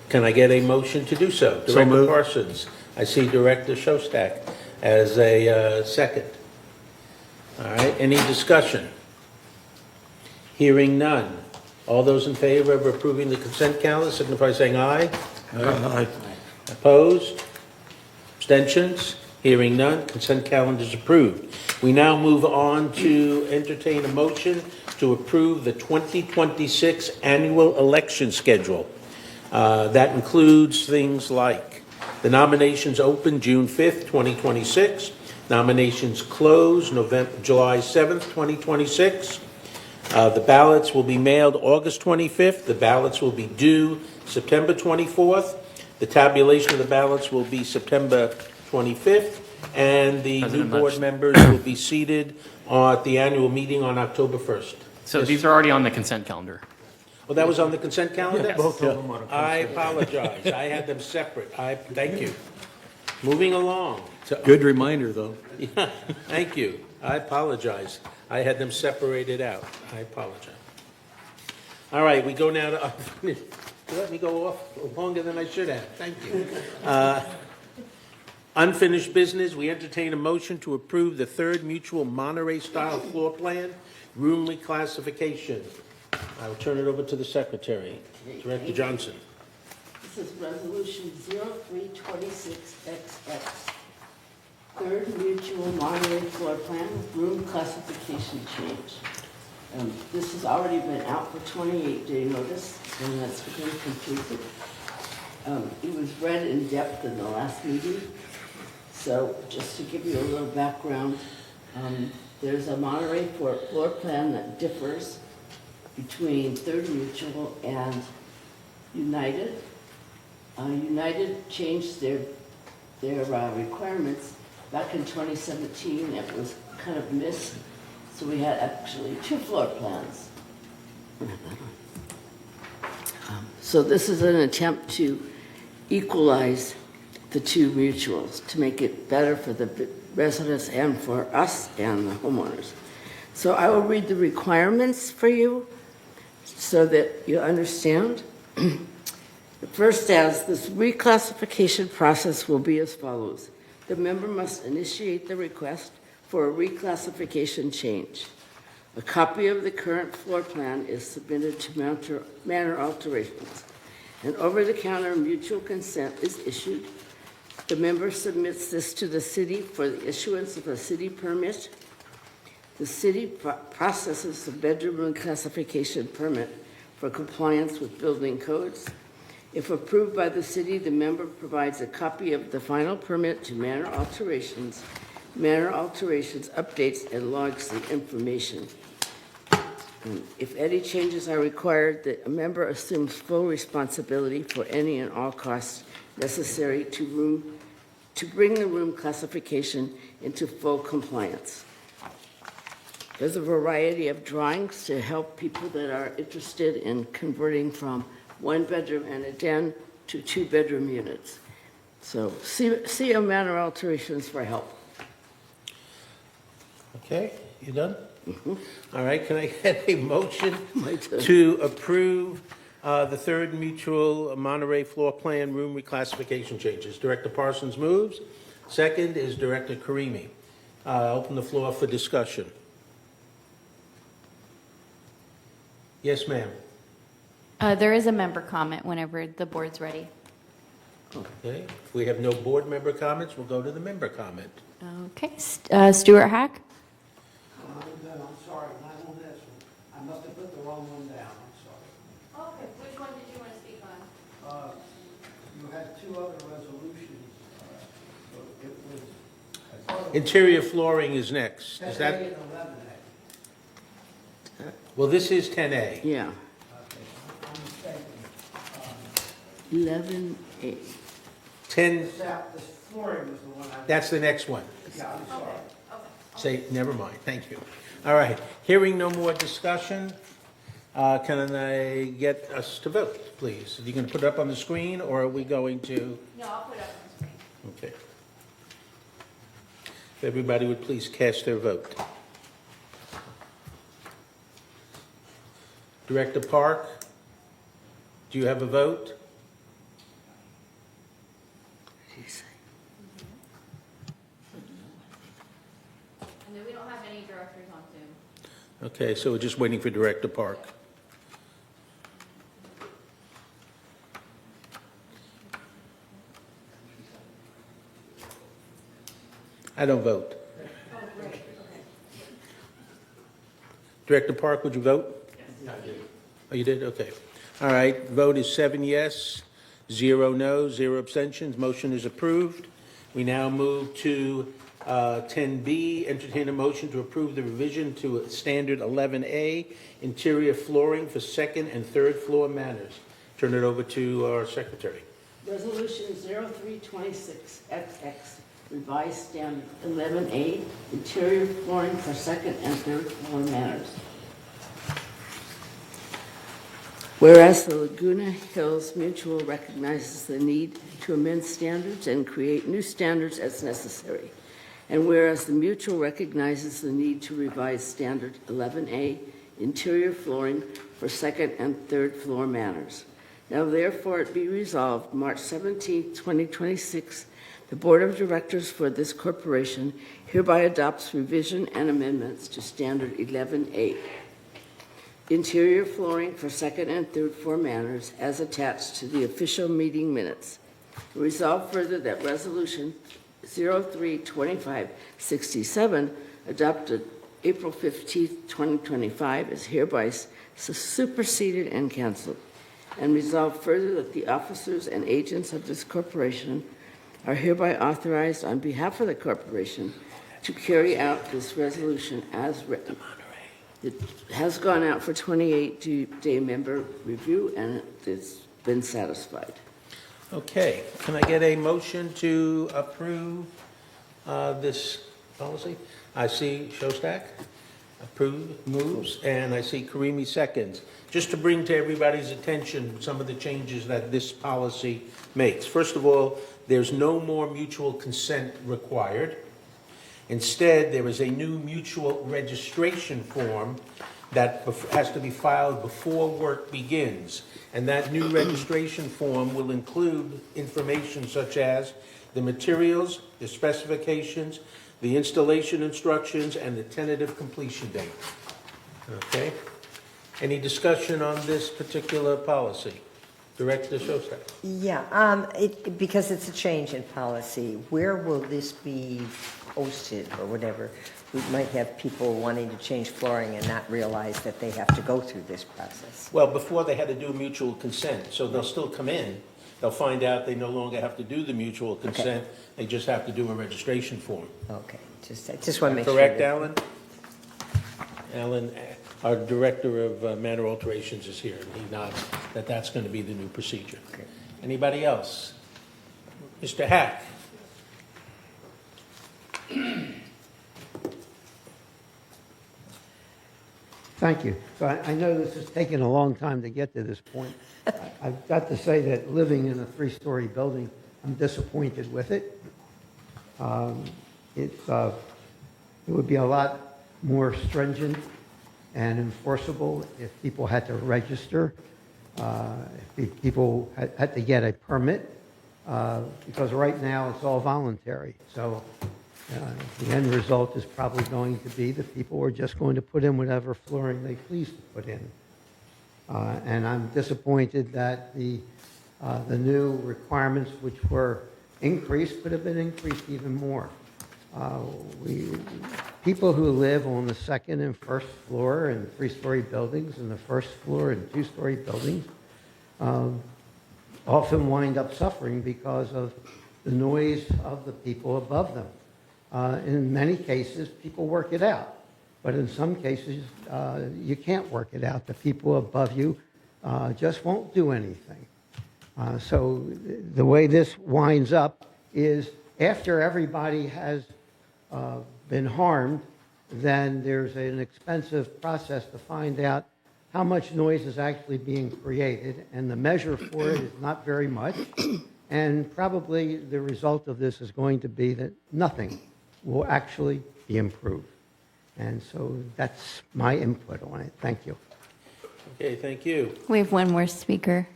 Can I get a motion to do so?
So
Director
moved.
Parsons. I see Director Shostak as a second. All right, any discussion? Hearing none. All those in favor of approving the consent calendar signify by saying aye.
Aye.
Opposed? Abstentions? Hearing none, consent calendar is approved. We now move on to entertain a motion to approve the 2026 annual election schedule. That includes things like the nominations open June 5th, 2026. Nominations close July 7th, 2026. The ballots will be mailed August 25th. The ballots will be due September 24th. The tabulation of the ballots will be September 25th. And the new
President
board
Lutz.
members will be seated at the annual meeting on October 1st.
So these are already on the consent calendar.
Well, that was on the consent calendar?
Yes.
Both of them are.
I apologize. I had them separate. Thank you. Moving along.
Good reminder, though.
Yeah, thank you. I apologize. I had them separated out. I apologize. All right, we go now to, you let me go off longer than I should have. Thank you. Unfinished business, we entertain a motion to approve the third mutual Monterey-style floor plan, room reclassification. I will turn it over to the secretary, Director Johnson.
This is Resolution 0326XX. Third mutual Monterey floor plan, room classification change. This has already been out for 28-day notice, and that's been completed. It was read in depth in the last meeting. So just to give you a little background, there's a Monterey floor plan that differs between Third Mutual and United. United changed their requirements back in 2017. It was kind of missed, so we had actually 2 floor plans. So this is an attempt to equalize the 2 mutuals to make it better for the residents and for us and the homeowners. So I will read the requirements for you so that you understand. The first is this reclassification process will be as follows. The member must initiate the request for a reclassification change. A copy of the current floor plan is submitted to Manor Alterations. An over-the-counter mutual consent is issued. The member submits this to the city for the issuance of a city permit. The city processes the bedroom room classification permit for compliance with building codes. If approved by the city, the member provides a copy of the final permit to Manor Alterations. Manor Alterations updates and logs the information. And if any changes are required, the member assumes full responsibility for any and all costs necessary to bring the room classification into full compliance. There's a variety of drawings to help people that are interested in converting from one bedroom and a den to 2-bedroom units. So see a Manor Alterations for help.
Okay, you done? All right, can I get a motion to approve the third mutual Monterey floor plan room reclassification changes? Director Parsons moves. Second is Director Karimi. Open the floor for discussion. Yes, ma'am.
There is a member comment whenever the board's ready.
Okay, if we have no board member comments, we'll go to the member comment.
Okay, Stuart Hack.
I'm sorry, not on this one. I must have put the wrong one down, I'm sorry.
Okay, which one did you want to speak on?
You had 2 other resolutions. So it was
Interior flooring is next. Is
10A
that,
and 11A.
well, this is 10A.
Yeah,
Okay, I'm mistaken.
11A.
10,
This flooring was the one I...
that's the next one.
Yeah, I'm sorry.
Say, never mind, thank you. All right, hearing no more discussion, can I get us to vote, please? Are you going to put it up on the screen, or are we going to?
No, I'll put it up on the screen.
Okay. If everybody would please cast their vote. Director Park, do you have a vote?
And then we don't have any directors on Zoom.
Okay, so we're just waiting for Director Park. I don't vote. Director Park, would you vote? Yes, I did. Oh, you did? Okay. All right, vote is 7 yes, 0 no, 0 abstentions. Motion is approved. We now move to 10B, entertain a motion to approve the revision to standard 11A, interior flooring for second and third floor manors. Turn it over to our secretary.
Resolution 0326XX, revised standard 11A, interior flooring for second and third floor manors. Whereas the Laguna Hills Mutual recognizes the need to amend standards and create new standards as necessary. And whereas the Mutual recognizes the need to revise standard 11A, interior flooring for second and third floor manors. Now therefore it be resolved, March 17, 2026, the Board of Directors for this corporation hereby adopts revision and amendments to standard 11A. Interior flooring for second and third floor manors as attached to the official meeting minutes. Resolve further that resolution 032567 adopted April 15, 2025 is hereby superseded and canceled. And resolve further that the officers and agents of this corporation are hereby authorized on behalf of the corporation to carry out this resolution as written. It has gone out for 28-day member review, and it's been satisfied.
Okay, can I get a motion to approve this policy? I see Shostak moves, and I see Karimi seconds. Just to bring to everybody's attention some of the changes that this policy makes. First of all, there's no more mutual consent required. Instead, there is a new mutual registration form that has to be filed before work begins. And that new registration form will include information such as the materials, the specifications, the installation instructions, and the tentative completion date. Okay? Any discussion on this particular policy? Director Shostak.
Yeah, because it's a change in policy, where will this be hosted or whatever? We might have people wanting to change flooring and not realize that they have to go through this process.
Well, before they had to do mutual consent, so they'll still come in. They'll find out they no longer have to do the mutual consent. They just have to do a registration form.
Okay, I just want to make sure.
Correct,
that-
Alan? Alan, our Director of Manor Alterations is here, and he nods that that's going to be the new procedure.
Okay.
Anybody else? Mr. Hack?
Thank you. So I know this has taken a long time to get to this point. I've got to say that living in a three-story building, I'm disappointed with it. It would be a lot more stringent and enforceable if people had to register, if people had to get a permit, because right now it's all voluntary. So the end result is probably going to be that people are just going to put in whatever flooring they please to put in. And I'm disappointed that the new requirements, which were increased, could have been increased even more. People who live on the second and first floor in three-story buildings and the first floor in two-story buildings often wind up suffering because of the noise of the people above them. In many cases, people work it out. But in some cases, you can't work it out. The people above you just won't do anything. So the way this winds up is after everybody has been harmed, then there's an expensive process to find out how much noise is actually being created, and the measure for it is not very much. And probably the result of this is going to be that nothing will actually be improved. And so that's my input on it. Thank you.
Okay, thank you.
We have one more speaker,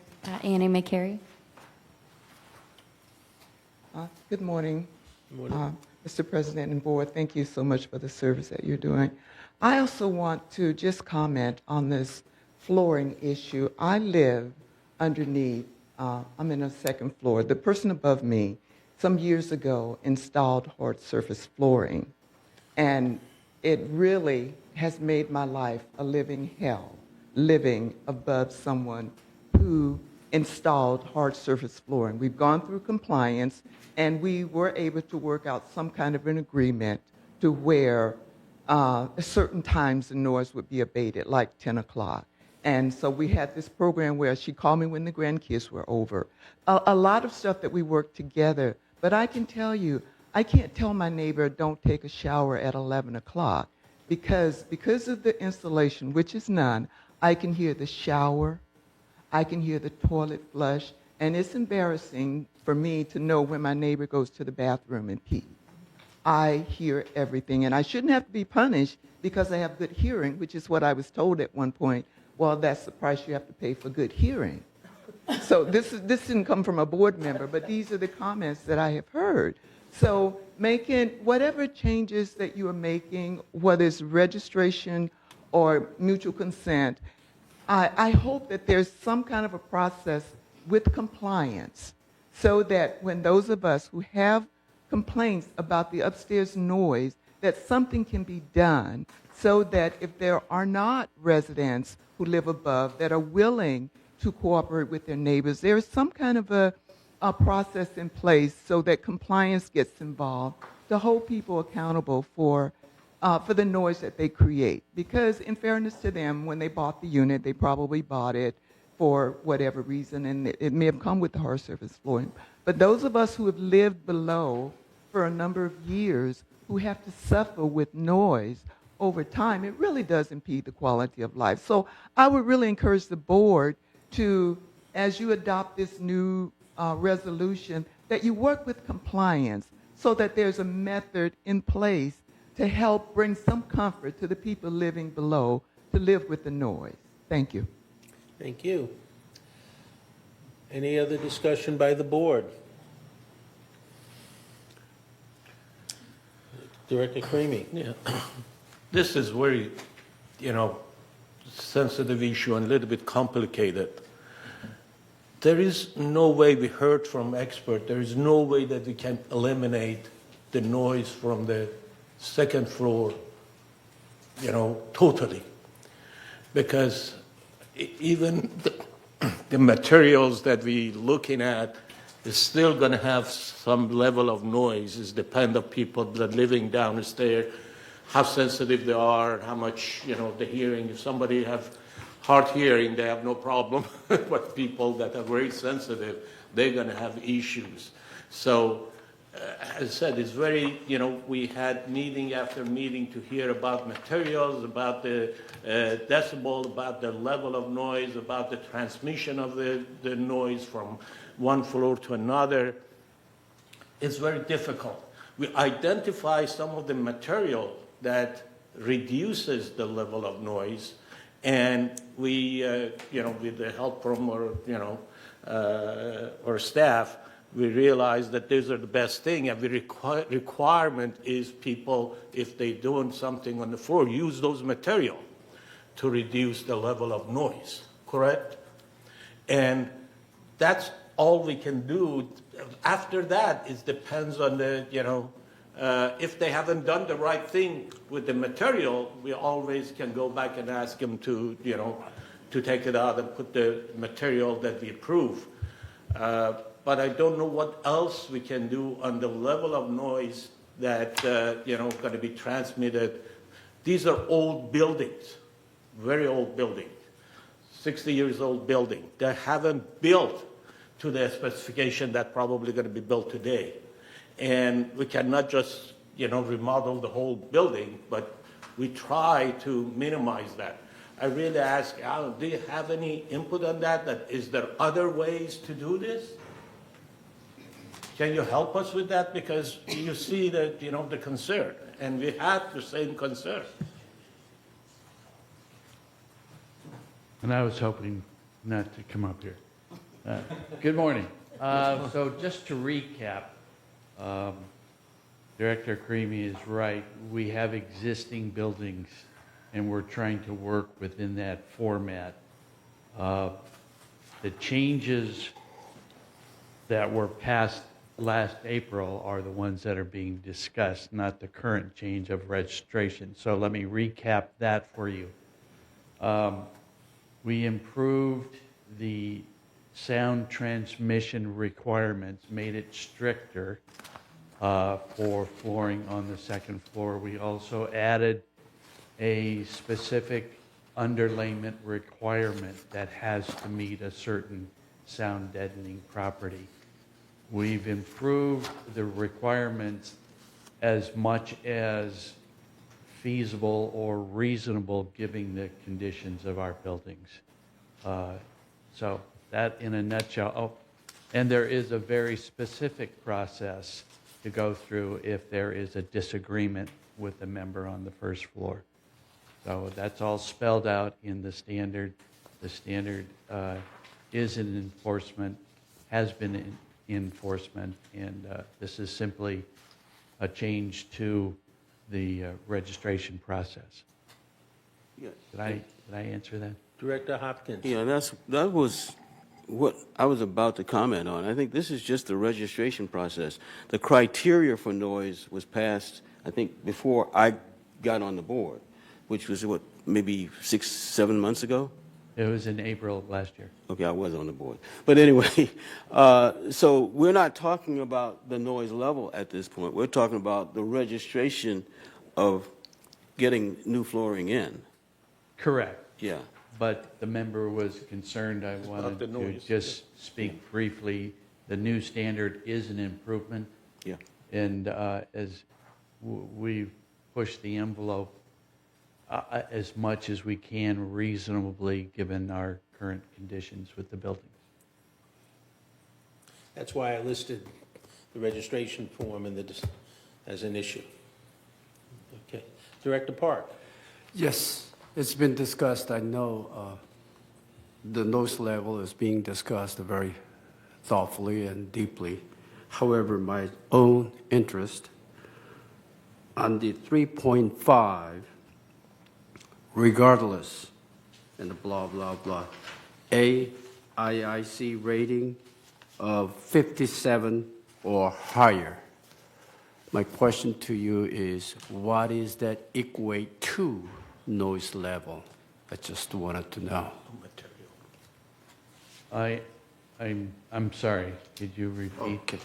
Annie McCary.
Good morning,
Good morning.
Mr. President and Board. Thank you so much for the service that you're doing. I also want to just comment on this flooring issue. I live underneath, I'm in a second floor. The person above me, some years ago, installed hard surface flooring. And it really has made my life a living hell, living above someone who installed hard surface flooring. We've gone through compliance, and we were able to work out some kind of an agreement to where at certain times the noise would be abated, like 10 o'clock. And so we had this program where she called me when the grandkids were over. A lot of stuff that we worked together. But I can tell you, I can't tell my neighbor, don't take a shower at 11 o'clock. Because of the installation, which is none, I can hear the shower, I can hear the toilet flush, and it's embarrassing for me to know when my neighbor goes to the bathroom and pee. I hear everything, and I shouldn't have to be punished because I have good hearing, which is what I was told at one point. Well, that's the price you have to pay for good hearing. So this didn't come from a board member, but these are the comments that I have heard. So making whatever changes that you are making, whether it's registration or mutual consent, I hope that there's some kind of a process with compliance so that when those of us who have complaints about the upstairs noise, that something can be done so that if there are not residents who live above that are willing to cooperate with their neighbors, there is some kind of a process in place so that compliance gets involved to hold people accountable for the noise that they create. Because in fairness to them, when they bought the unit, they probably bought it for whatever reason, and it may have come with the hard surface flooring. But those of us who have lived below for a number of years, who have to suffer with noise over time, it really does impede the quality of life. So I would really encourage the board to, as you adopt this new resolution, that you work with compliance so that there's a method in place to help bring some comfort to the people living below to live with the noise. Thank you.
Thank you. Any other discussion by the board? Director Creamy.
Yeah. This is very, sensitive issue and a little bit complicated. There is no way, we heard from experts, there is no way that we can eliminate the noise from the second floor, totally. Because even the materials that we're looking at is still going to have some level of noise. It depends on people that are living downstairs, how sensitive they are, how much, the hearing. If somebody have hard hearing, they have no problem. But people that are very sensitive, they're going to have issues. So, as I said, it's very, we had meeting after meeting to hear about materials, about the decibel, about the level of noise, about the transmission of the noise from one floor to another. It's very difficult. We identify some of the material that reduces the level of noise, and we, with the help from our staff, we realize that these are the best thing, and the requirement is people, if they're doing something on the floor, use those material to reduce the level of noise, correct? And that's all we can do. After that, it depends on the, if they haven't done the right thing with the material, we always can go back and ask them to, to take it out and put the material that we approve. But I don't know what else we can do on the level of noise that, going to be transmitted. These are old buildings, very old building, 60 years old building. They haven't built to the specification that probably going to be built today. And we cannot just, remodel the whole building, but we try to minimize that. I really ask Alan, do you have any input on that? Is there other ways to do this? Can you help us with that? Because you see that, the concern, and we have the same concern.
And I was hoping not to come up here. Good morning. So just to recap, Director Karimi is right. We have existing buildings, and we're trying to work within that format. The changes that were passed last April are the ones that are being discussed, not the current change of registration. So let me recap that for you. We improved the sound transmission requirements, made it stricter for flooring on the second floor. We also added a specific underlayment requirement that has to meet a certain sound deadening property. We've improved the requirements as much as feasible or reasonable given the conditions of our buildings. So that in a nutshell. Oh, and there is a very specific process to go through if there is a disagreement with the member on the first floor. So that's all spelled out in the standard. The standard is in enforcement, has been in enforcement, and this is simply a change to the registration process.
Yeah.
Did I answer that?
Director Hopkins.
Yeah, that was what I was about to comment on. I think this is just the registration process. The criteria for noise was passed, I think, before I got on the board, which was, what, maybe 6-7 months ago?
It was in April of last year.
Okay, I was on the board. But anyway, so we're not talking about the noise level at this point. We're talking about the registration of getting new flooring in.
Correct.
Yeah.
But the member was concerned. I wanted
the
to
noise.
just speak briefly. The new standard is an improvement.
Yeah.
And as we push the envelope as much as we can reasonably given our current conditions with the buildings.
That's why I listed the registration form as an issue. Okay. Director Park.
Yes, it's been discussed. I know the noise level is being discussed very thoughtfully and deeply. However, my own interest on the 3.5, regardless, and the blah, blah, blah. A, IIC rating of 57 or higher. My question to you is, what is that equate to noise level? I just wanted to know.
I'm sorry, could you repeat?
Okay.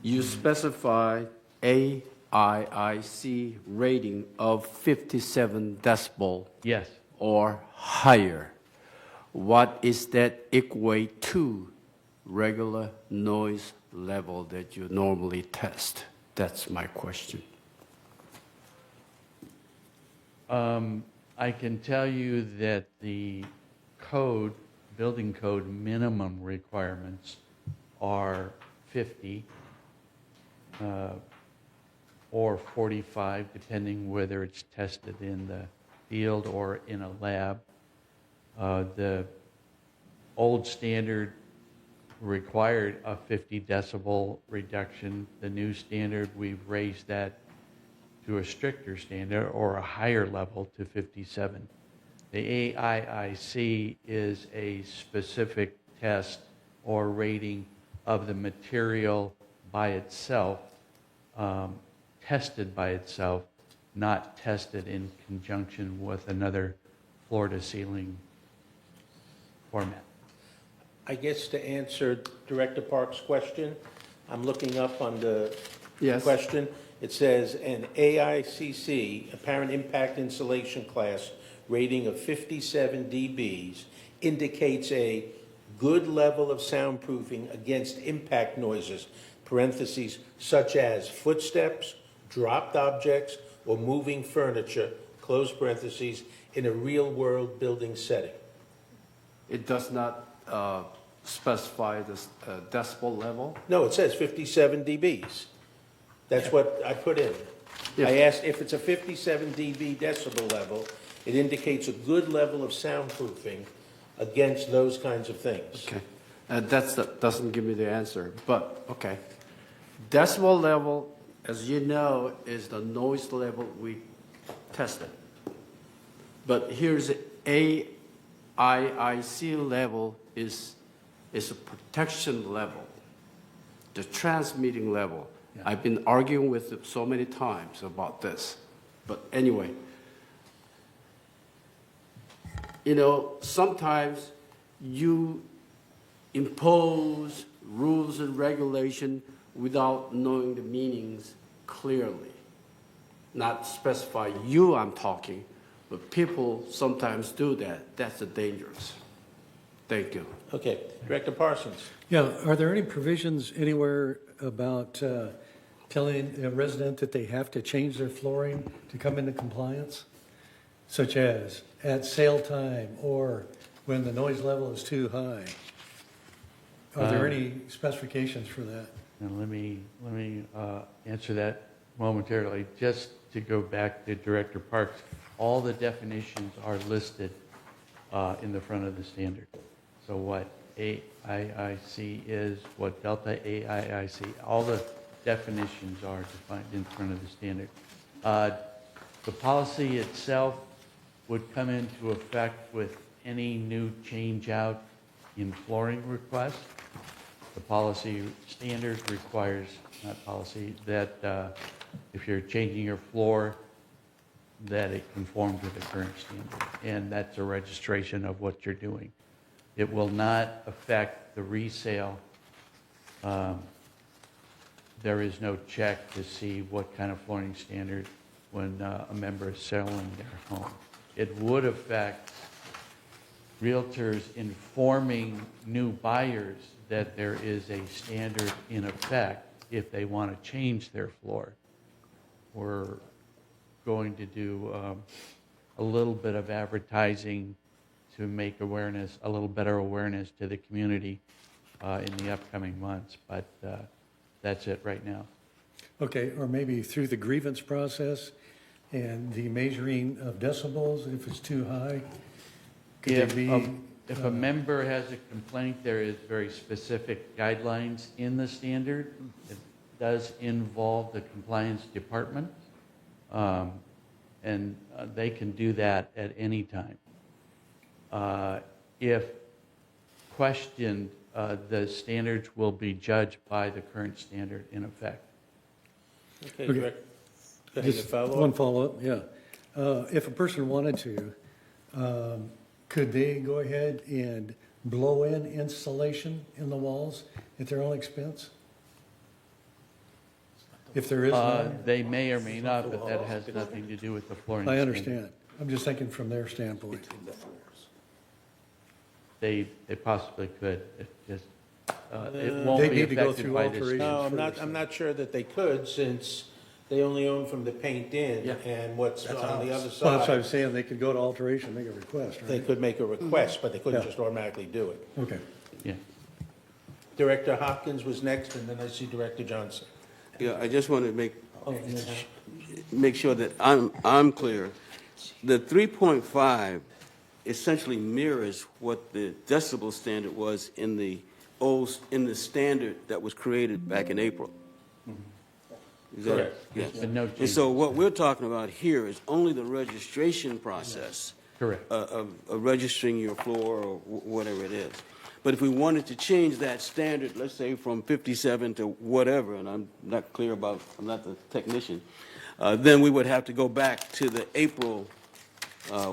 You specify AIIC rating of 57 decibel.
Yes.
Or higher. What is that equate to regular noise level that you normally test? That's my question.
I can tell you that the code, building code minimum requirements are 50 or 45, depending whether it's tested in the field or in a lab. The old standard required a 50 decibel reduction. The new standard, we've raised that to a stricter standard or a higher level to 57. The AIIC is a specific test or rating of the material by itself, tested by itself, not tested in conjunction with another floor-to-ceiling format.
I guess to answer Director Park's question, I'm looking up on the question. It says an AICC, apparent impact insulation class, rating of 57 dBs indicates a good level of soundproofing against impact noises, parentheses, such as footsteps, dropped objects, or moving furniture, close parentheses, in a real-world building setting.
It does not specify the decibel level?
No, it says 57 dBs. That's what I put in.
Yeah.
I asked if it's a 57 dB decibel level, it indicates a good level of soundproofing against those kinds of things.
Okay. That doesn't give me the answer, but okay. Decibel level, as you know, is the noise level we tested. But here's AIIC level is a protection level, the transmitting level. Yeah. I've been arguing with them so many times about this. But anyway, you know, sometimes you impose rules and regulation without knowing the meanings clearly. Not specify you I'm talking, but people sometimes do that. That's dangerous. Thank you.
Okay, Director Parsons.
Yeah, are there any provisions anywhere about telling a resident that they have to change their flooring to come into compliance? Such as at sale time or when the noise level is too high? Are there any specifications for that?
And let me answer that momentarily. Just to go back to Director Parks, all the definitions are listed in the front of the standard. So what AIIC is, what Delta AIIC, all the definitions are defined in front of the standard. The policy itself would come into effect with any new change out in flooring request. The policy standard requires, not policy, that if you're changing your floor, that it conforms with the current standard. And that's a registration of what you're doing. It will not affect the resale. There is no check to see what kind of flooring standard when a member is selling their home. It would affect realtors informing new buyers that there is a standard in effect if they want to change their floor. We're going to do a little bit of advertising to make awareness, a little better awareness to the community in the upcoming months, but that's it right now.
Okay, or maybe through the grievance process and the measuring of decibels, if it's too high? Could there be,
if a member has a complaint, there is very specific guidelines in the standard. It does involve the compliance department, and they can do that at any time. if questioned, the standards will be judged by the current standard in effect.
Okay,
Okay.
Director. Go ahead,
Just
follow
one
up.
follow-up, yeah. If a person wanted to, could they go ahead and blow in insulation in the walls at their own expense? If there is none?
They may or may not, but that has nothing to do with the flooring
I
standard.
understand. I'm just thinking from their standpoint.
They possibly could. It just, it
They
won't be
need to go
affected
through
by this.
alterations.
No, I'm not sure that they could, since they only own from the paint in,
Yeah.
and what's
That's
on the
ours.
other
Well, that's what I
side.
was saying, they could go to alteration, make a request,
They
right?
could make a request, but they couldn't
Yeah.
just automatically do it.
Okay.
Yeah.
Director Hopkins was next, and then I see Director Johnson.
Yeah, I just want to make
Oh, and then-
make sure that I'm clear. The 3.5 essentially mirrors what the decibel standard was in the standard that was created back in April. Is that-
Correct.
Yes.
But no
And so what we're talking about here is only the registration process.
Correct.
Of registering your floor or whatever it is. But if we wanted to change that standard, let's say from 57 to whatever, and I'm not clear about, I'm not the technician, then we would have to go back to the April,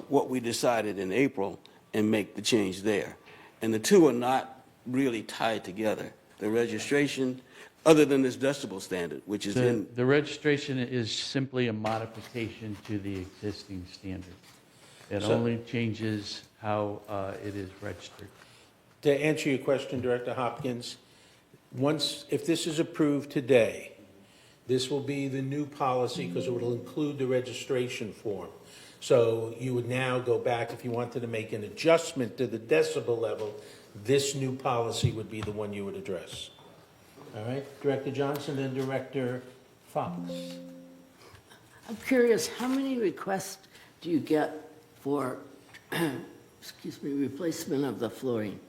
what we decided in April, and make the change there. And the two are not really tied together. The registration, other than this decibel standard, which is in,
The registration is simply a modification to the existing standard. It
So-
only changes how it is registered.
To answer your question, Director Hopkins, if this is approved today, this will be the new policy because it will include the registration form. So you would now go back, if you wanted to make an adjustment to the decibel level, this new policy would be the one you would address. All right, Director Johnson, then Director Fox.
I'm curious, how many requests do you get for, excuse me, replacement of the flooring?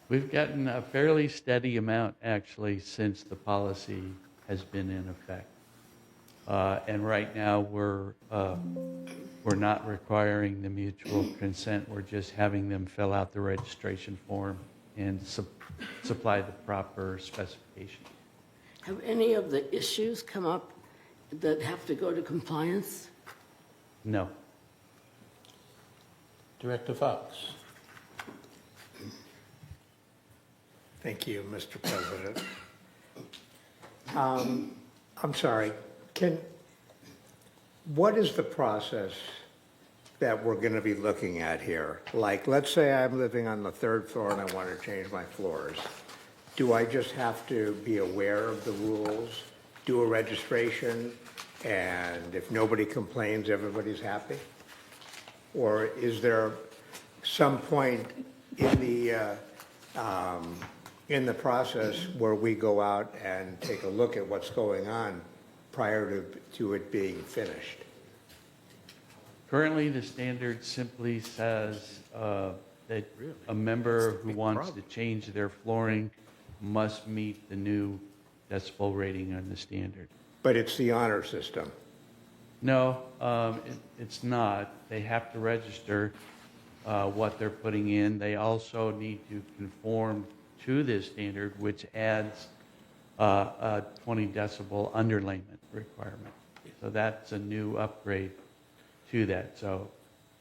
We've gotten a fairly steady amount, actually, since the policy has been in effect. And right now, we're not requiring the mutual consent. We're just having them fill out the registration form and supply the proper specifications.
Have any of the issues come up that have to go to compliance?
No.
Director Fox.
Thank you, Mr. President. I'm sorry, what is the process that we're going to be looking at here? Like, let's say I'm living on the third floor and I want to change my floors. Do I just have to be aware of the rules, do a registration, and if nobody complains, everybody's happy? Or is there some point in the process where we go out and take a look at what's going on prior to it being finished?
Currently, the standard simply says that a member who wants to change their flooring must meet the new decibel rating on the standard.
But it's the honor system.
No, it's not. They have to register what they're putting in. They also need to conform to this standard, which adds a 20 decibel underlayment requirement. So that's a new upgrade to that. So,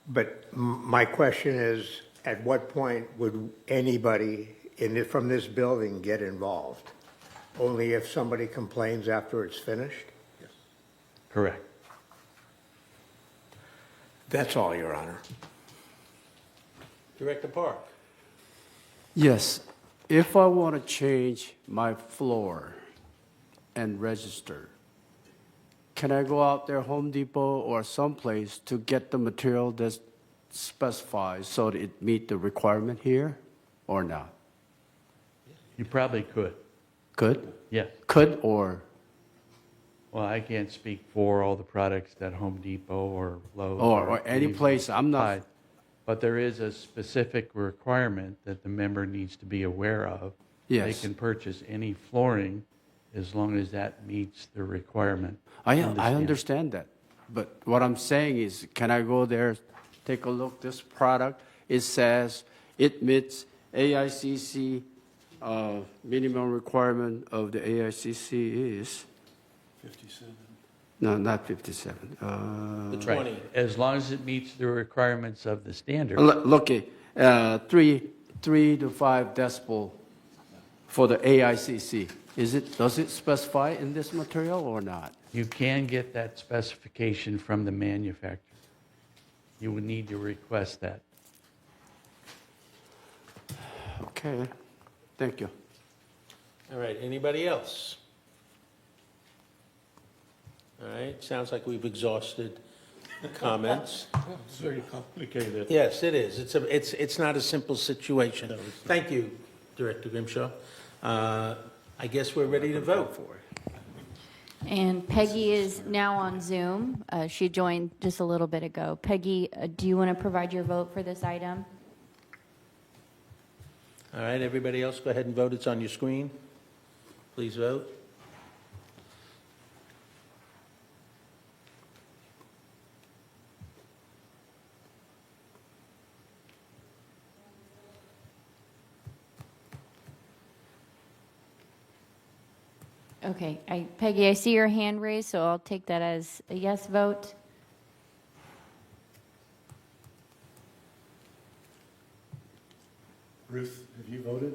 But my question is, at what point would anybody from this building get involved? Only if somebody complains after it's finished?
correct.
That's all, Your Honor.
Director Park.
Yes, if I want to change my floor and register, can I go out there, Home Depot or someplace, to get the material that's specified so that it meet the requirement here or not?
You probably could.
Could?
Yes.
Could or?
Well, I can't speak for all the products that Home Depot or Lowe's
Or any place, I'm not,
supplied, but there is a specific requirement that the member needs to be aware of.
Yes.
They can purchase any flooring as long as that meets the requirement.
I
Understand.
understand that. But what I'm saying is, can I go there, take a look, this product, it says it meets AICC, minimum requirement of the AICC is?
57.
No, not 57.
The 20.
As long as it meets the requirements of the standard.
Look, 3 to 5 decibel for the AICC. Does it specify in this material or not?
You can get that specification from the manufacturer. You would need to request that.
Okay, thank you.
All right, anybody else? All right, sounds like we've exhausted the comments.
It's very complicated.
Yes, it is. It's not a simple situation. Thank you, Director Grimshaw. I guess we're ready to vote.
And Peggy is now on Zoom. She joined just a little bit ago. Peggy, do you want to provide your vote for this item?
All right, everybody else, go ahead and vote. It's on your screen. Please vote.
Okay, Peggy, I see your hand raised, so I'll take that as a yes vote.
Ruth, have you voted?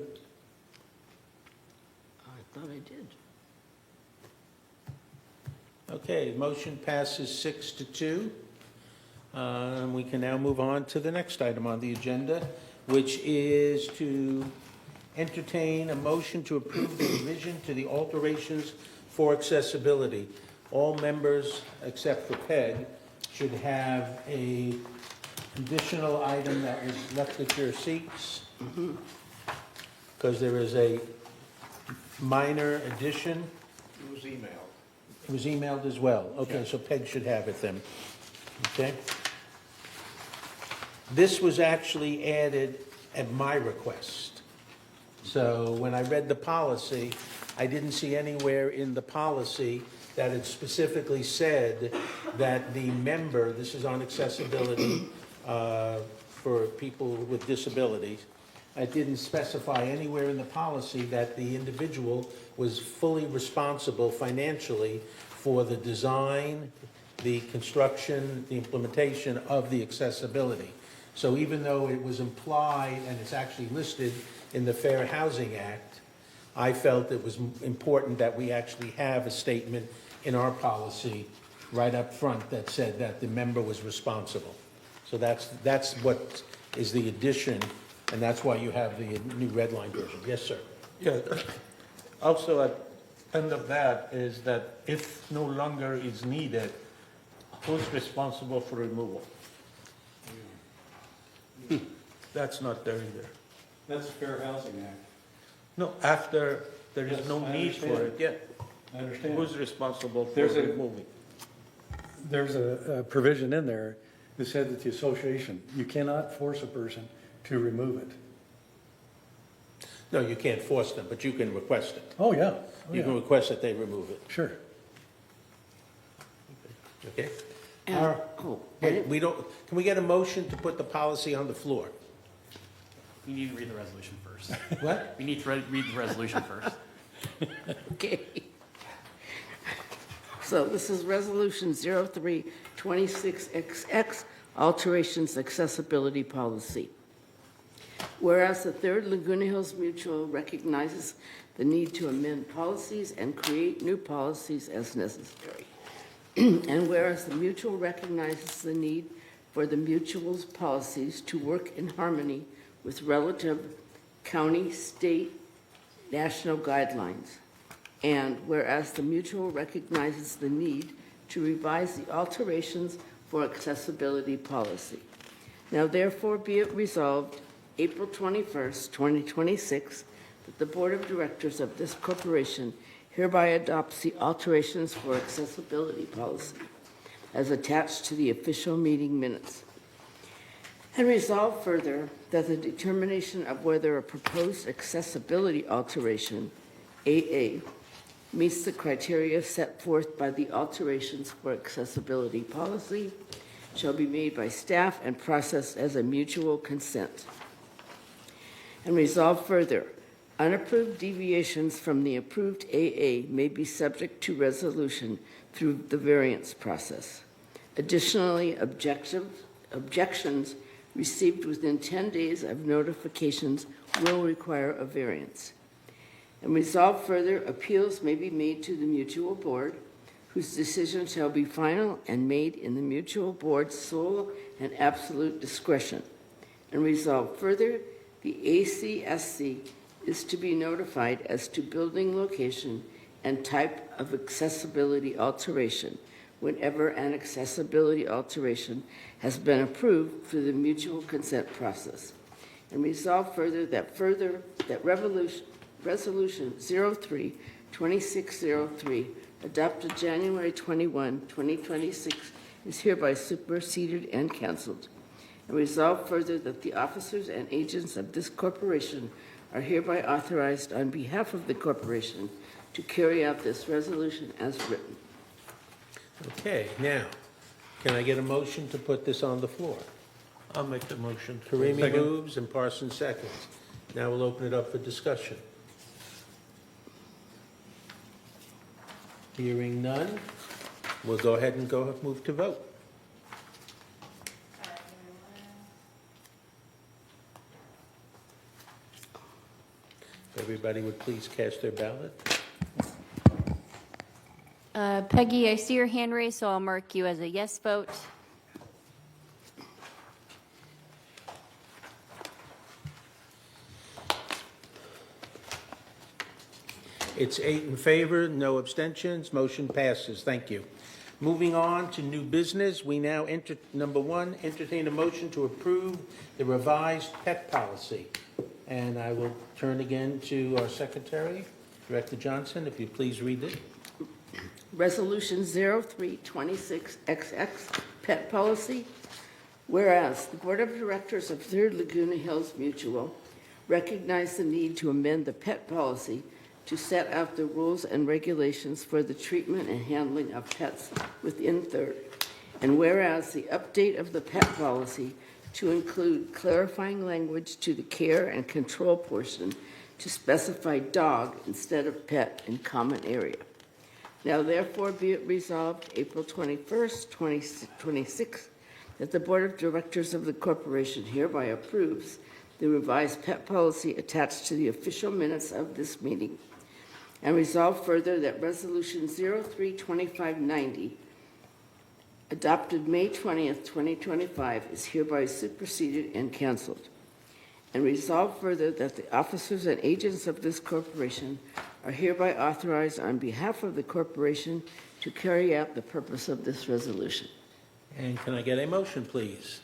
I thought I did.
Okay, motion passes 6-2. We can now move on to the next item on the agenda, which is to entertain a motion to approve the revision to the alterations for accessibility. All members, except for Peg, should have a additional item that was left at your seats, because there is a minor addition.
It was emailed.
It was emailed as well. Okay, so Peg should have it then. Okay? This was actually added at my request. So when I read the policy, I didn't see anywhere in the policy that it specifically said that the member, this is on accessibility for people with disabilities, it didn't specify anywhere in the policy that the individual was fully responsible financially for the design, the construction, the implementation of the accessibility. So even though it was implied and it's actually listed in the Fair Housing Act, I felt it was important that we actually have a statement in our policy right up front that said that the member was responsible. So that's what is the addition, and that's why you have the new red line version. Yes, sir.
Yeah. Also, at end of that is that if no longer is needed, who's responsible for removal? That's not there either.
That's the Fair Housing Act.
No, after there is
Yes,
no
I
need for
understand.
it yet.
I understand.
Who's responsible for
There's a-
removing?
There's a provision in there that said that the association, you cannot force a person to remove it.
No, you can't force them, but you can request it.
Oh, yeah. Oh,
You can
yeah.
request that they remove it.
Sure.
Okay?
Oh,
Wait, we don't, can we get a motion to put the policy on the floor?
We need to read the resolution first.
What?
We need to read the resolution first.
okay. So this is Resolution 03-26XX, Alterations Accessibility Policy. Whereas the Third Laguna Hills Mutual recognizes the need to amend policies and create new policies as necessary. And whereas the Mutual recognizes the need for the Mutual's policies to work in harmony with relative county, state, national guidelines. And whereas the Mutual recognizes the need to revise the alterations for accessibility policy. Now therefore be it resolved, April 21st, 2026, that the Board of Directors of this corporation hereby adopts the alterations for accessibility policy as attached to the official meeting minutes. And resolve further that the determination of whether a proposed accessibility alteration, AA, meets the criteria set forth by the alterations for accessibility policy shall be made by staff and processed as a mutual consent. And resolve further, unapproved deviations from the approved AA may be subject to resolution through the variance process. Additionally, objections received within 10 days of notifications will require a variance. And resolve further, appeals may be made to the mutual board, whose decision shall be final and made in the mutual board's sole and absolute discretion. And resolve further, the ACSC is to be notified as to building location and type of accessibility alteration whenever an accessibility alteration has been approved through the mutual consent process. And resolve further that Resolution 03-2603, adopted January 21, 2026, is hereby superseded and canceled. And resolve further that the officers and agents of this corporation are hereby authorized on behalf of the corporation to carry out this resolution as written.
Okay, now, can I get a motion to put this on the floor?
I'll make the motion.
Karimi moves and Parsons seconds. Now we'll open it up for discussion. Hearing none, we'll go ahead and move to vote. If everybody would please cast their ballot.
Peggy, I see your hand raised, so I'll mark you as a yes vote.
It's 8 in favor, no abstentions, motion passes. Thank you. Moving on to new business, we now enter, number 1, entertain a motion to approve the revised pet policy. And I will turn again to our secretary, Director Johnson, if you please read it.
Resolution 03-26XX, pet policy. Whereas the Board of Directors of Third Laguna Hills Mutual recognize the need to amend the pet policy to set out the rules and regulations for the treatment and handling of pets within Third. And whereas the update of the pet policy to include clarifying language to the care and control portion to specify dog instead of pet in common area. Now therefore be it resolved April 21st, 2026, that the Board of Directors of the corporation hereby approves the revised pet policy attached to the official minutes of this meeting. And resolve further that Resolution 03-2590, adopted May 20th, 2025, is hereby superseded and canceled. And resolve further that the officers and agents of this corporation are hereby authorized on behalf of the corporation to carry out the purpose of this resolution.
And can I get a motion, please?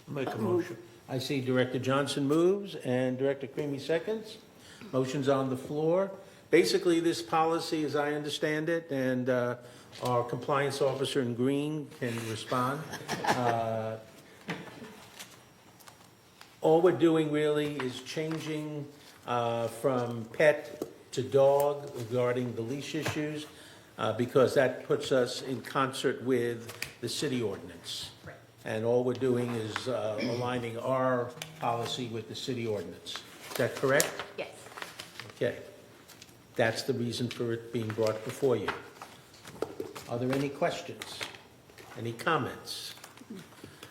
Make a motion.
I see Director Johnson moves and Director Creamy seconds. Motion's on the floor. Basically, this policy, as I understand it, and our compliance officer in green can respond. All we're doing really is changing from pet to dog regarding the leash issues, because that puts us in concert with the city ordinance.
Right.
And all we're doing is aligning our policy with the city ordinance. Is that correct?
Yes.
Okay. That's the reason for it being brought before you. Are there any questions? Any comments?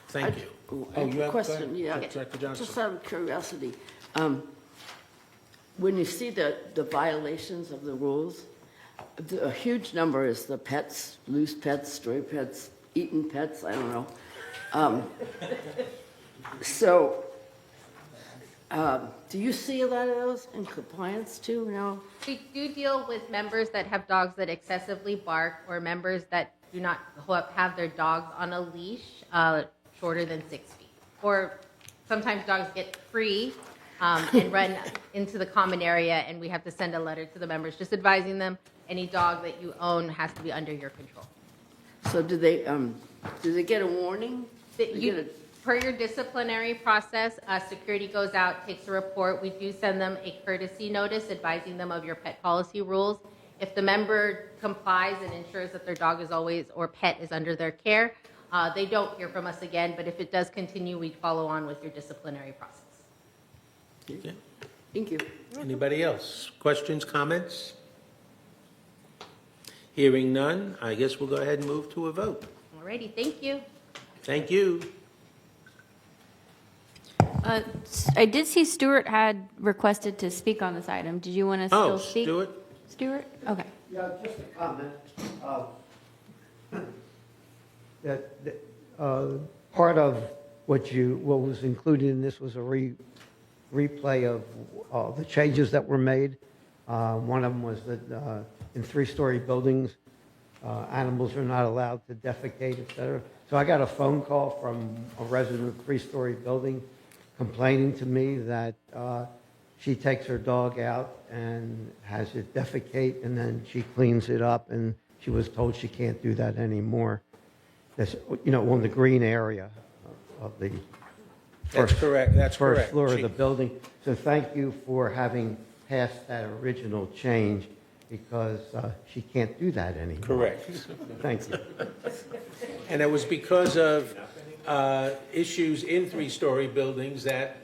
Thank you.
I have
you
a
have
question, yeah.
Director Johnson.
Just out of curiosity, when you see the violations of the rules, a huge number is the pets, loose pets, stray pets, eaten pets, I don't know. Do you see a lot of those in compliance too now?
We do deal with members that have dogs that excessively bark, or members that do not have their dogs on a leash shorter than 6 feet. Or sometimes dogs get free and run into the common area, and we have to send a letter to the members just advising them any dog that you own has to be under your control.
So do they get a warning?
Per your disciplinary process, security goes out, takes a report. We do send them a courtesy notice advising them of your pet policy rules. If the member complies and ensures that their dog is always, or pet is under their care, they don't hear from us again. But if it does continue, we follow on with your disciplinary process.
Okay.
Thank you.
Anybody else? Questions, comments? Hearing none, I guess we'll go ahead and move to a vote.
Alrighty, thank you.
Thank you.
I did see Stuart had requested to speak on this item. Did you want to
Oh,
still speak? Stuart? Okay.
Yeah, just a comment. Part of what was included in this was a replay of the changes that were made. One of them was that in three-story buildings, animals are not allowed to defecate, et cetera. So I got a phone call from a resident of a three-story building complaining to me that she takes her dog out and has it defecate, and then she cleans it up, and she was told she can't do that anymore. That's, on the green area of the
That's correct, that's
first
correct.
floor of the building. So thank you for having passed that original change, because she can't do that anymore.
Correct.
Thank you.
And it was because of issues in three-story buildings that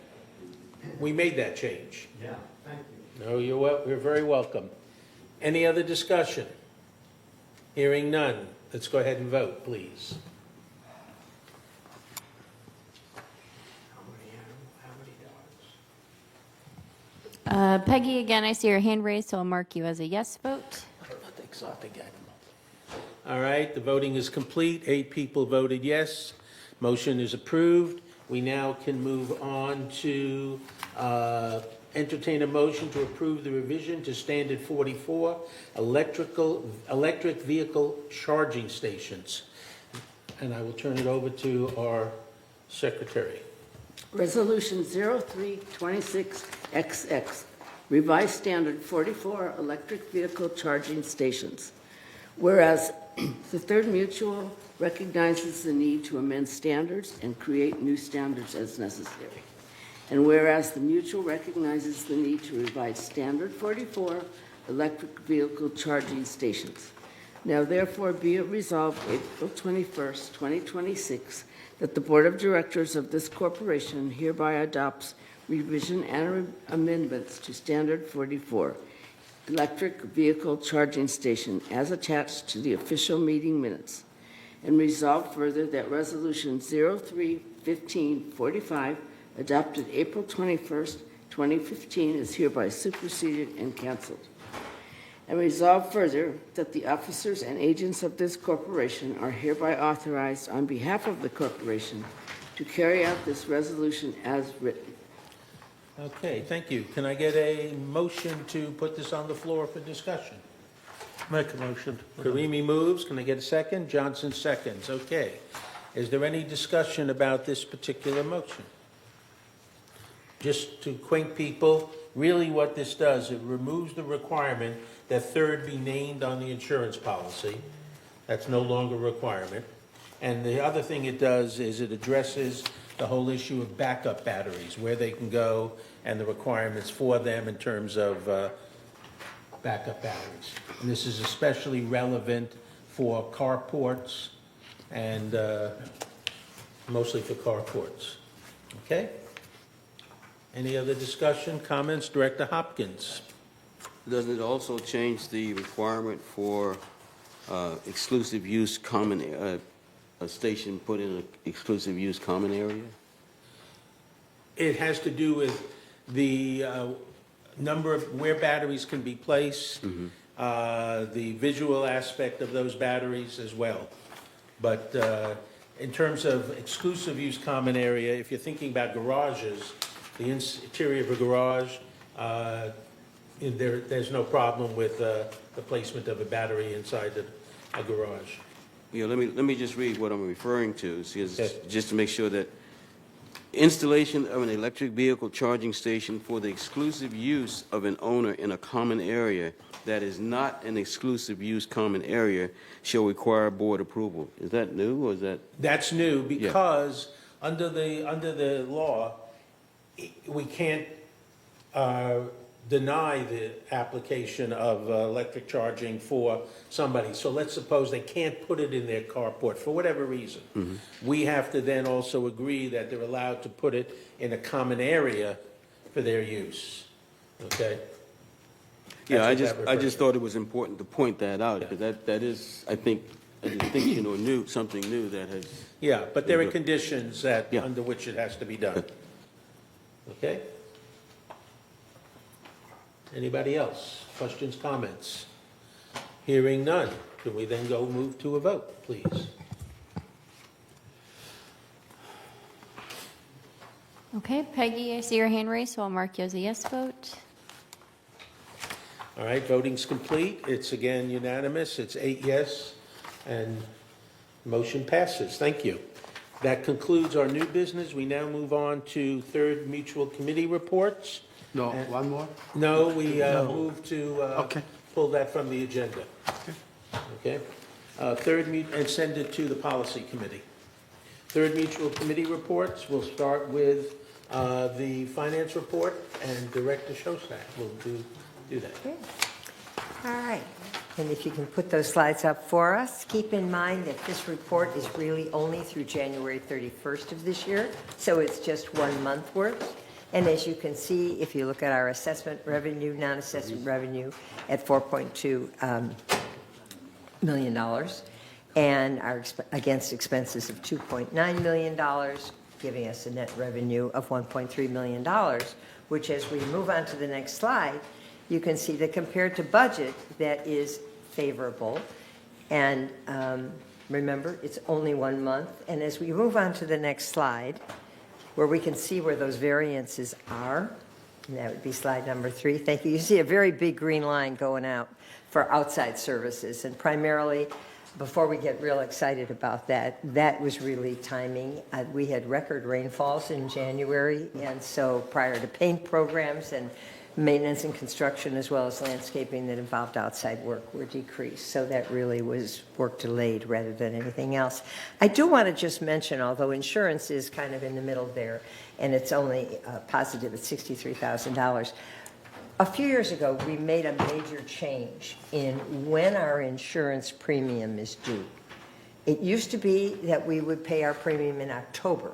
we made that change.
Yeah, thank you.
No, you're very welcome. Any other discussion? Hearing none. Let's go ahead and vote, please.
Peggy, again, I see your hand raised, so I'll mark you as a yes vote.
Exotic animal. All right, the voting is complete. 8 people voted yes. Motion is approved. We now can move on to entertain a motion to approve the revision to Standard 44, electric vehicle charging stations. And I will turn it over to our secretary.
Resolution 0326XX, revised standard 44 electric vehicle charging stations. Whereas the Third Mutual recognizes the need to amend standards and create new standards as necessary. And whereas the Mutual recognizes the need to revise standard 44 electric vehicle charging stations. Now therefore be it resolved April 21st, 2026, that the Board of Directors of this corporation hereby adopts revision and amendments to Standard 44, electric vehicle charging station, as attached to the official meeting minutes. And resolve further that Resolution 03-1545, adopted April 21st, 2015, is hereby superseded and canceled. And resolve further that the officers and agents of this corporation are hereby authorized on behalf of the corporation to carry out this resolution as written.
Okay, thank you. Can I get a motion to put this on the floor for discussion?
Make a motion.
Karimi moves. Can I get a second? Johnson seconds. Okay. Is there any discussion about this particular motion? Just to acquaint people, really what this does, it removes the requirement that Third be named on the insurance policy. That's no longer a requirement. And the other thing it does is it addresses the whole issue of backup batteries, where they can go and the requirements for them in terms of backup batteries. And this is especially relevant for carports and mostly for carports. Okay? Any other discussion, comments? Director Hopkins.
Doesn't it also change the requirement for exclusive use common, a station put in an exclusive use common area?
It has to do with the number of where batteries can be placed, the visual aspect of those batteries as well. But in terms of exclusive use common area, if you're thinking about garages, the interior of a garage, there's no problem with the placement of a battery inside a garage.
Yeah, let me just read what I'm referring to, just to make sure that installation of an electric vehicle charging station for the exclusive use of an owner in a common area that is not an exclusive use common area shall require board approval. Is that new, or is that?
That's new because under the law, we can't deny the application of electric charging for somebody. So let's suppose they can't put it in their carport for whatever reason. We have to then also agree that they're allowed to put it in a common area for their use. Okay?
Yeah,
That's
I
what
just,
that
I
refers
just thought it was important to point that out, because that is, I think, a distinction or new, something new that has.
Yeah, but there are conditions that,
Yeah.
under which it has to be done. Okay? Anybody else? Questions, comments? Hearing none. Can we then go move to a vote, please?
Okay, Peggy, I see your hand raised, so I'll mark you as a yes vote.
All right, voting's complete. It's again unanimous. It's 8 yes, and motion passes. Thank you. That concludes our new business. We now move on to third mutual committee reports.
No, one more?
No, we move to
Okay.
pull that from the agenda. Okay? Third, and send it to the policy committee. Third mutual committee reports, we'll start with the finance report, and Director Shostak will do that.
Okay. All right. And if you can put those slides up for us, keep in mind that this report is really only through January 31st of this year, so it's just 1 month worth. And as you can see, if you look at our assessment revenue, non-assessment revenue at $4.2 million, and our against expenses of $2.9 million, giving us a net revenue of $1.3 million, which, as we move on to the next slide, you can see that compared to budget, that is favorable. And remember, it's only 1 month. And as we move on to the next slide, where we can see where those variances are, and that would be slide number 3. Thank you. You see a very big green line going out for outside services, and primarily, before we get real excited about that, that was really timing. We had record rainfalls in January, and so prior to paint programs and maintenance and construction, as well as landscaping that involved outside work, were decreased. So that really was work delayed rather than anything else. I do want to just mention, although insurance is kind of in the middle there, and it's only positive at $63,000, a few years ago, we made a major change in when our insurance premium is due. It used to be that we would pay our premium in October.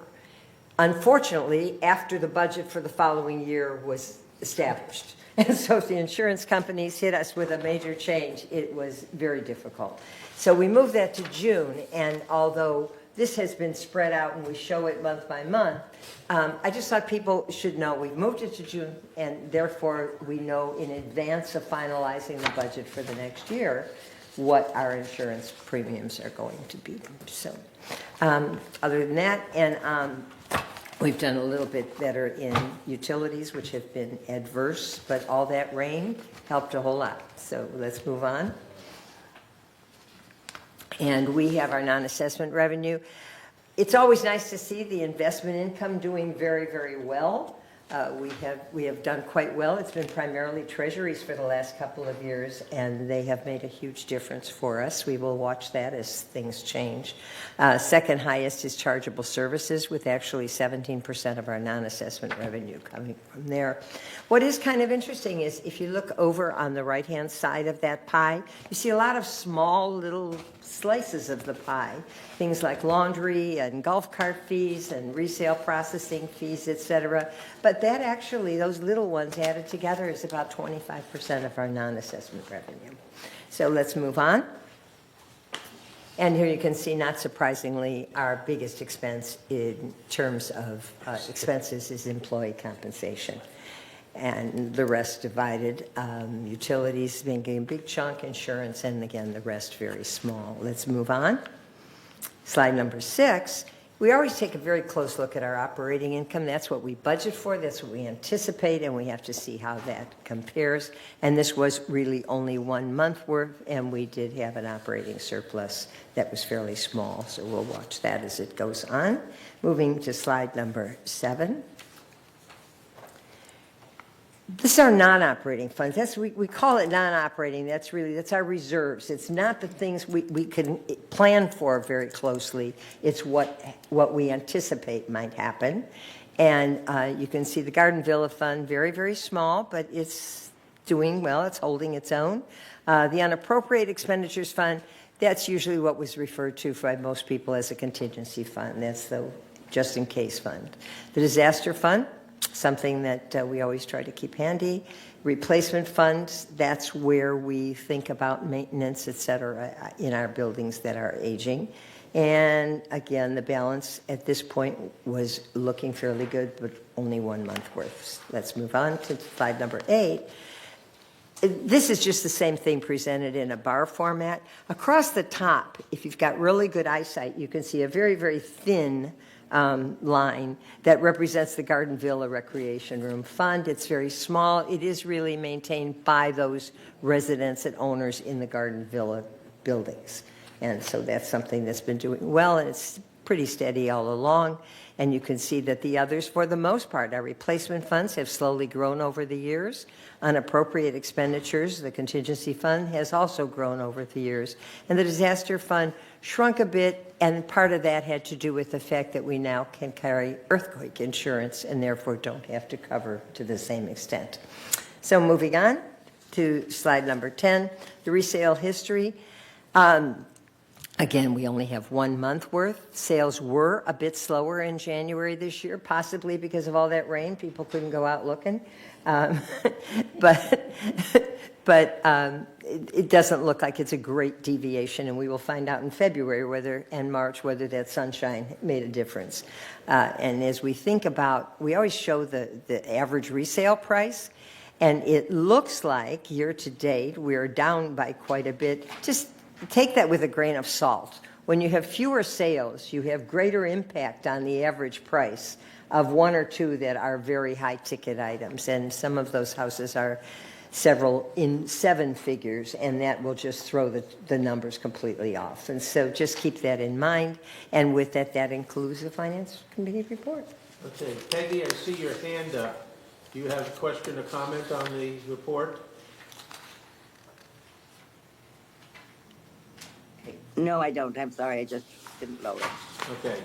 Unfortunately, after the budget for the following year was established, and so if the insurance companies hit us with a major change, it was very difficult. So we moved that to June, and although this has been spread out and we show it month by month, I just thought people should know we moved it to June, and therefore we know in advance of finalizing the budget for the next year what our insurance premiums are going to be. So other than that, and we've done a little bit better in utilities, which have been adverse, but all that rain helped a whole lot. So let's move on. And we have our non-assessment revenue. It's always nice to see the investment income doing very, very well. We have done quite well. It's been primarily treasuries for the last couple of years, and they have made a huge difference for us. We will watch that as things change. Second highest is chargeable services, with actually 17% of our non-assessment revenue coming from there. What is kind of interesting is if you look over on the right-hand side of that pie, you see a lot of small little slices of the pie, things like laundry and golf cart fees and resale processing fees, etc. But that actually, those little ones added together, is about 25% of our non-assessment revenue. So let's move on. And here you can see, not surprisingly, our biggest expense in terms of expenses is employee compensation. And the rest divided, utilities being a big chunk, insurance, and again, the rest very small. Let's move on. Slide number 6. We always take a very close look at our operating income. That's what we budget for, that's what we anticipate, and we have to see how that compares. And this was really only 1 month worth, and we did have an operating surplus that was fairly small, so we'll watch that as it goes on. Moving to slide number 7. This is our non-operating funds. That's we call it non-operating. That's our reserves. It's not the things we can plan for very closely. It's what we anticipate might happen. And you can see the Garden Villa Fund, very, very small, but it's doing well. It's holding its own. The Unappropriated Expenditures Fund, that's usually what was referred to by most people as a contingency fund. That's the just-in-case fund. The Disaster Fund, something that we always try to keep handy. Replacement funds, that's where we think about maintenance, et cetera, in our buildings that are aging. And again, the balance at this point was looking fairly good, but only 1 month worth. Let's move on to slide number 8. This is just the same thing presented in a bar format. Across the top, if you've got really good eyesight, you can see a very, very thin line that represents the Garden Villa Recreation Room Fund. It's very small. It is really maintained by those residents and owners in the Garden Villa buildings. And so that's something that's been doing well, and it's pretty steady all along. And you can see that the others, for the most part, our replacement funds have slowly grown over the years. Unappropriate expenditures, the contingency fund, has also grown over the years. And the disaster fund shrunk a bit, and part of that had to do with the fact that we now can carry earthquake insurance and therefore don't have to cover to the same extent. So moving on to slide number 10, the resale history. Again, we only have 1 month worth. Sales were a bit slower in January this year, possibly because of all that rain. People couldn't go out looking. But it doesn't look like it's a great deviation, and we will find out in February and March whether that sunshine made a difference. And as we think about, we always show the average resale price, and it looks like year to date we're down by quite a bit. Just take that with a grain of salt. When you have fewer sales, you have greater impact on the average price of 1 or 2 that are very high ticket items. And some of those houses are several in 7 figures, and that will just throw the numbers completely off. And so just keep that in mind. And with that, that includes the Finance Committee report.
Okay, Peggy, I see your hand up. Do you have a question or comment on the report?
No, I don't. I'm sorry. I just didn't load it.
Okay.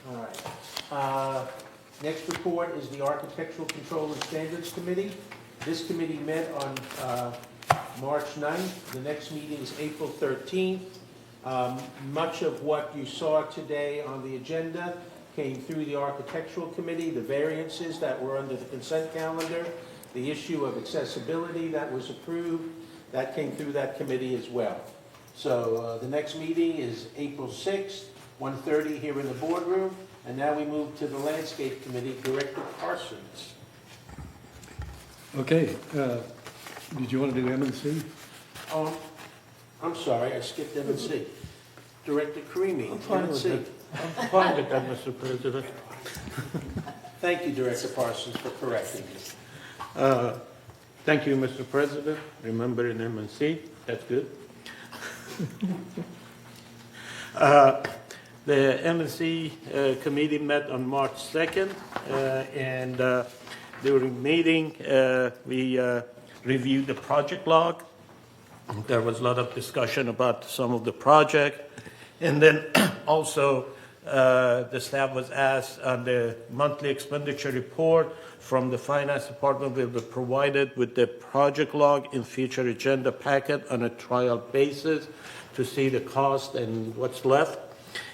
All right. Next report is the Architectural Control and Standards Committee. This committee met on March 9th. The next meeting is April 13th. Much of what you saw today on the agenda came through the Architectural Committee, the variances that were under the consent calendar, the issue of accessibility that was approved, that came through that committee as well. So the next meeting is April 6th, 1:30 here in the boardroom. And now we move to the Landscape Committee, Director Parsons.
Okay, did you want to do M&C?
Oh, I'm sorry, I skipped M&C. Director Karimi, M&C.
I'm fine with that, Mr. President.
Thank you, Director Parsons, for correcting me.
Thank you, Mr. President. Remember in M&C, that's good. The M&C committee met on March 2nd, and during the meeting, we reviewed the project log. There was a lot of discussion about some of the project, and then also the staff was asked on the monthly expenditure report from the Finance Department will be provided with the project log in future agenda packet on a trial basis to see the cost and what's left.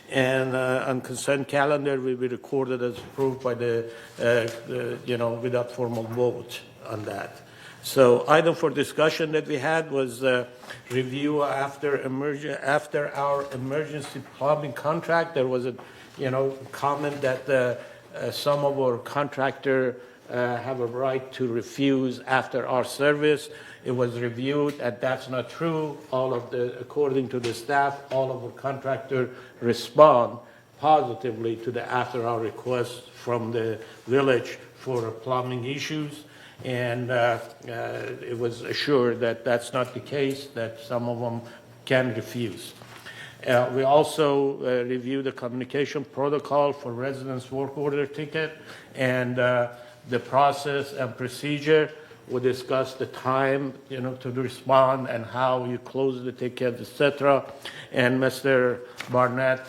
And on consent calendar will be recorded as approved by without formal vote on that. So item for discussion that we had was review after our emergency plumbing contract. There was a comment that some of our contractor have a right to refuse after our service. It was reviewed, and that's not true. According to the staff, all of our contractors respond positively to the after-hour request from the village for plumbing issues, and it was assured that that's not the case, that some of them can refuse. We also reviewed the communication protocol for residents' work order ticket and the process and procedure. We discussed the time, to respond and how you close the ticket, etc. And Mr. Barnett,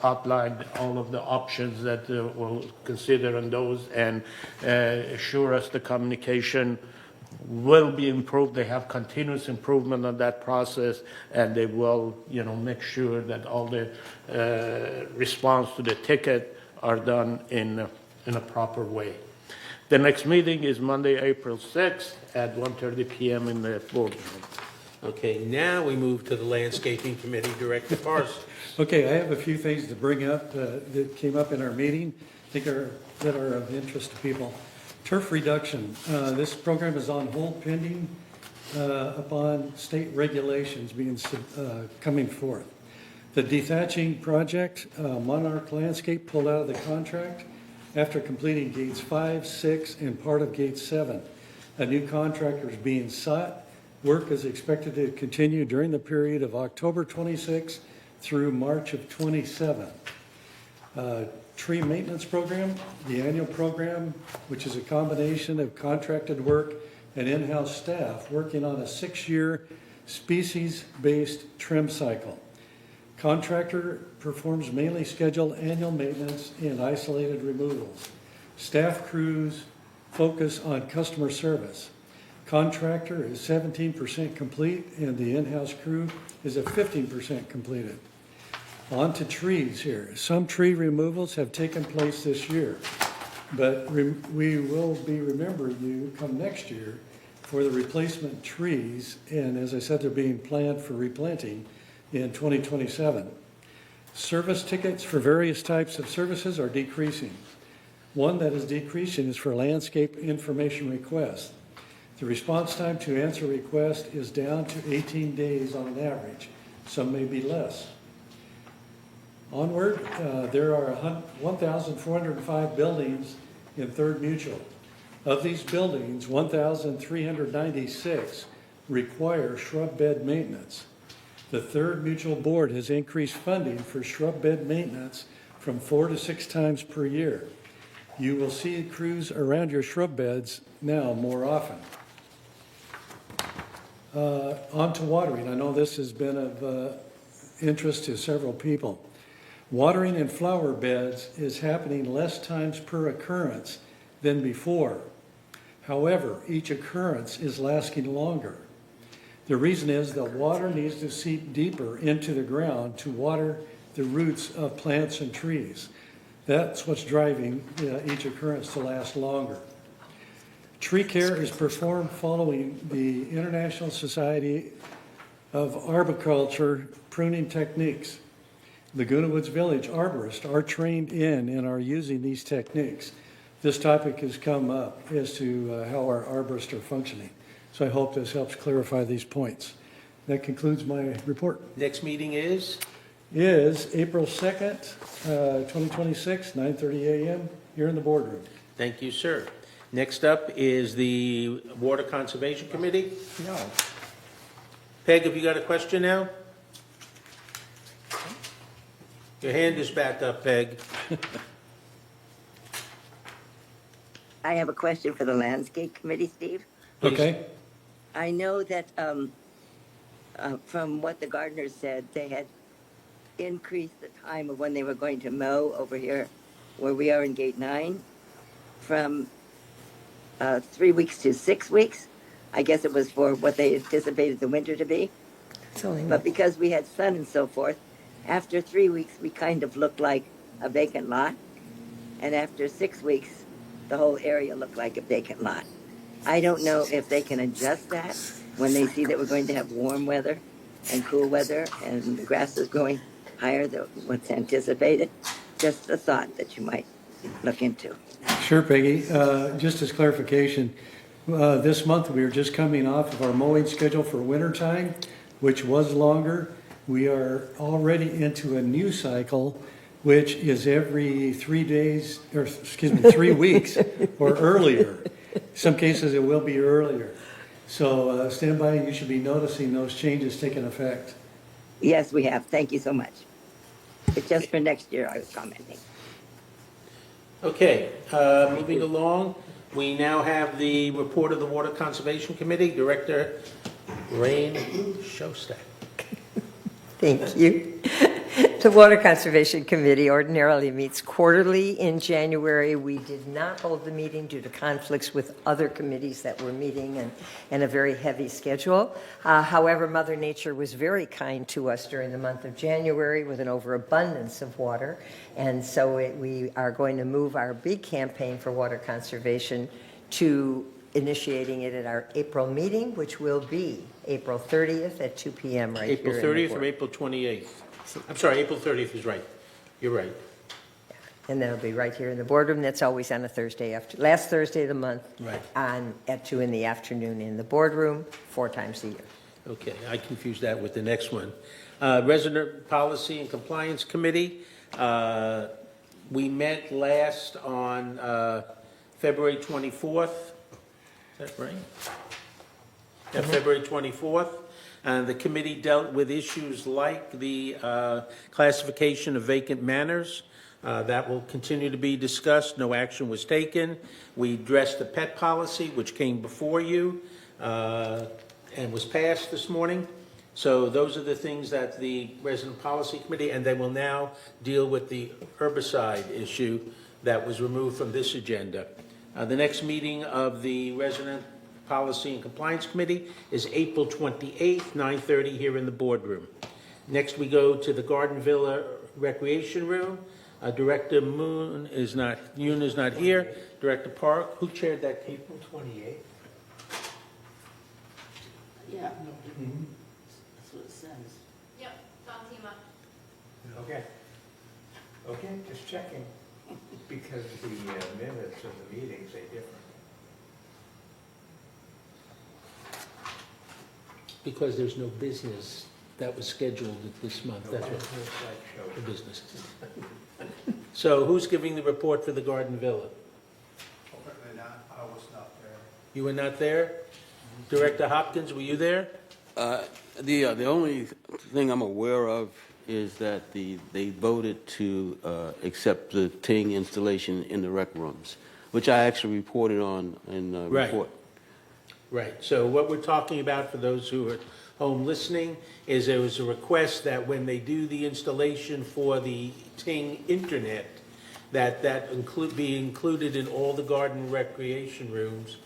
outlined all of the options that we'll consider on those and assure us the communication will be improved. They have continuous improvement on that process, and they will, make sure that all the response to the ticket are done in in a proper way. The next meeting is Monday, April 6th at 1:30 PM in the boardroom.
Okay, now we move to the Landscaping Committee, Director Parsons.
Okay, I have a few things to bring up that came up in our meeting, that are of interest to people. Turf reduction, this program is on hold pending upon state regulations coming forth. The dethatching project, Monarch Landscape pulled out of the contract after completing gates 5, 6, and part of gate 7. A new contractor is being sought. Work is expected to continue during the period of October 26 through March of 27. Tree maintenance program, the annual program, which is a combination of contracted work and in-house staff working on a 6-year species-based trim cycle. Contractor performs mainly scheduled annual maintenance and isolated removals. Staff crews focus on customer service. Contractor is 17% complete and the in-house crew is at 15% completed. On to trees here. Some tree removals have taken place this year, but we will be remembering you come next year for the replacement trees, and as I said, they're being planned for replanting in 2027. Service tickets for various types of services are decreasing. One that is decreasing is for landscape information requests. The response time to answer request is down to 18 days on an average. Some may be less. Onward, there are 1,405 buildings in Third Mutual. Of these buildings, 1,396 require shrub bed maintenance. The Third Mutual Board has increased funding for shrub bed maintenance from 4 to 6 times per year. You will see crews around your shrub beds now more often. On to watering. I know this has been of interest to several people. Watering in flower beds is happening less times per occurrence than before. However, each occurrence is lasting longer. The reason is that water needs to seep deeper into the ground to water the roots of plants and trees. That's what's driving each occurrence to last longer. Tree care is performed following the International Society of Arboriculture pruning techniques. Laguna Woods Village arborists are trained in and are using these techniques. This topic has come up as to how our arborists are functioning. So I hope this helps clarify these points. That concludes my report.
Next meeting is?
Is April 2nd, 2026, 9:30 a.m. here in the boardroom.
Thank you, sir. Next up is the Water Conservation Committee.
No.
Peg, have you got a question now? Your hand is back up, Peg.
I have a question for the Landscape Committee, Steve.
Okay.
I know that from what the gardeners said, they had increased the time of when they were going to mow over here, where we are in Gate 9, from 3 weeks to 6 weeks. I guess it was for what they anticipated the winter to be. But because we had sun and so forth, after 3 weeks, we kind of looked like a vacant lot. And after 6 weeks, the whole area looked like a vacant lot. I don't know if they can adjust that when they see that we're going to have warm weather and cool weather and the grass is growing higher than what's anticipated. Just a thought that you might look into.
Sure, Peggy. Just as clarification, this month we are just coming off of our mowing schedule for winter time, which was longer. We are already into a new cycle, which is every 3 days, or 3 weeks or earlier. Some cases it will be earlier. So stand by, you should be noticing those changes taking effect.
Yes, we have. Thank you so much. It's just for next year I was commenting.
Okay, moving along, we now have the report of the Water Conservation Committee, Director Rain Shostak.
Thank you. The Water Conservation Committee ordinarily meets quarterly. In January, we did not hold the meeting due to conflicts with other committees that were meeting and a very heavy schedule. However, Mother Nature was very kind to us during the month of January with an overabundance of water. And so we are going to move our big campaign for water conservation to initiating it at our April meeting, which will be April 30th at 2 p.m. right
April
here in the
30th or
board.
April 28th? I'm sorry, April 30th is right. You're right.
And that'll be right here in the boardroom. That's always on a Thursday last Thursday of the month.
Right.
At 2 in the afternoon in the boardroom, 4 times a year.
Okay, I confused that with the next one. Resident Policy and Compliance Committee, we met last on February 24th. Is that right? Yeah, February 24th. And the committee dealt with issues like the classification of vacant manors. That will continue to be discussed. No action was taken. We addressed the pet policy, which came before you and was passed this morning. So those are the things that the Resident Policy Committee, and they will now deal with the herbicide issue that was removed from this agenda. The next meeting of the Resident Policy and Compliance Committee is April 28th, 9:30 here in the boardroom. Next, we go to the Garden Villa Recreation Room. Director Yoon is not here. Director Park, who chaired that?
April 28th?
Yeah. That's what it says.
Yep, Don Tima.
Okay. Okay, just checking, because the minutes of the meeting say different.
Because there's no business that was scheduled this month. That's what the business. So who's giving the report for the Garden Villa?
I was not there.
You were not there? Director Hopkins, were you there?
The only thing I'm aware of is that they voted to accept the Ting installation in the rec rooms, which I actually reported on in the
Right.
report.
Right, so what we're talking about for those who are home listening is there was a request that when they do the installation for the Ting internet, that be included in all the garden recreation rooms.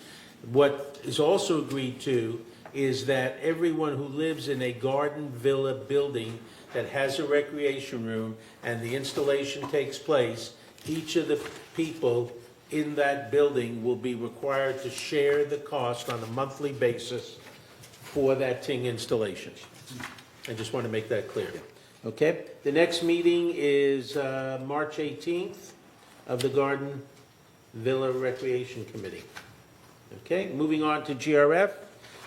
What is also agreed to is that everyone who lives in a garden villa building that has a recreation room and the installation takes place, each of the people in that building will be required to share the cost on a monthly basis for that Ting installation. I just want to make that clear. Okay? The next meeting is March 18th of the Garden Villa Recreation Committee. Okay, moving on to GRF,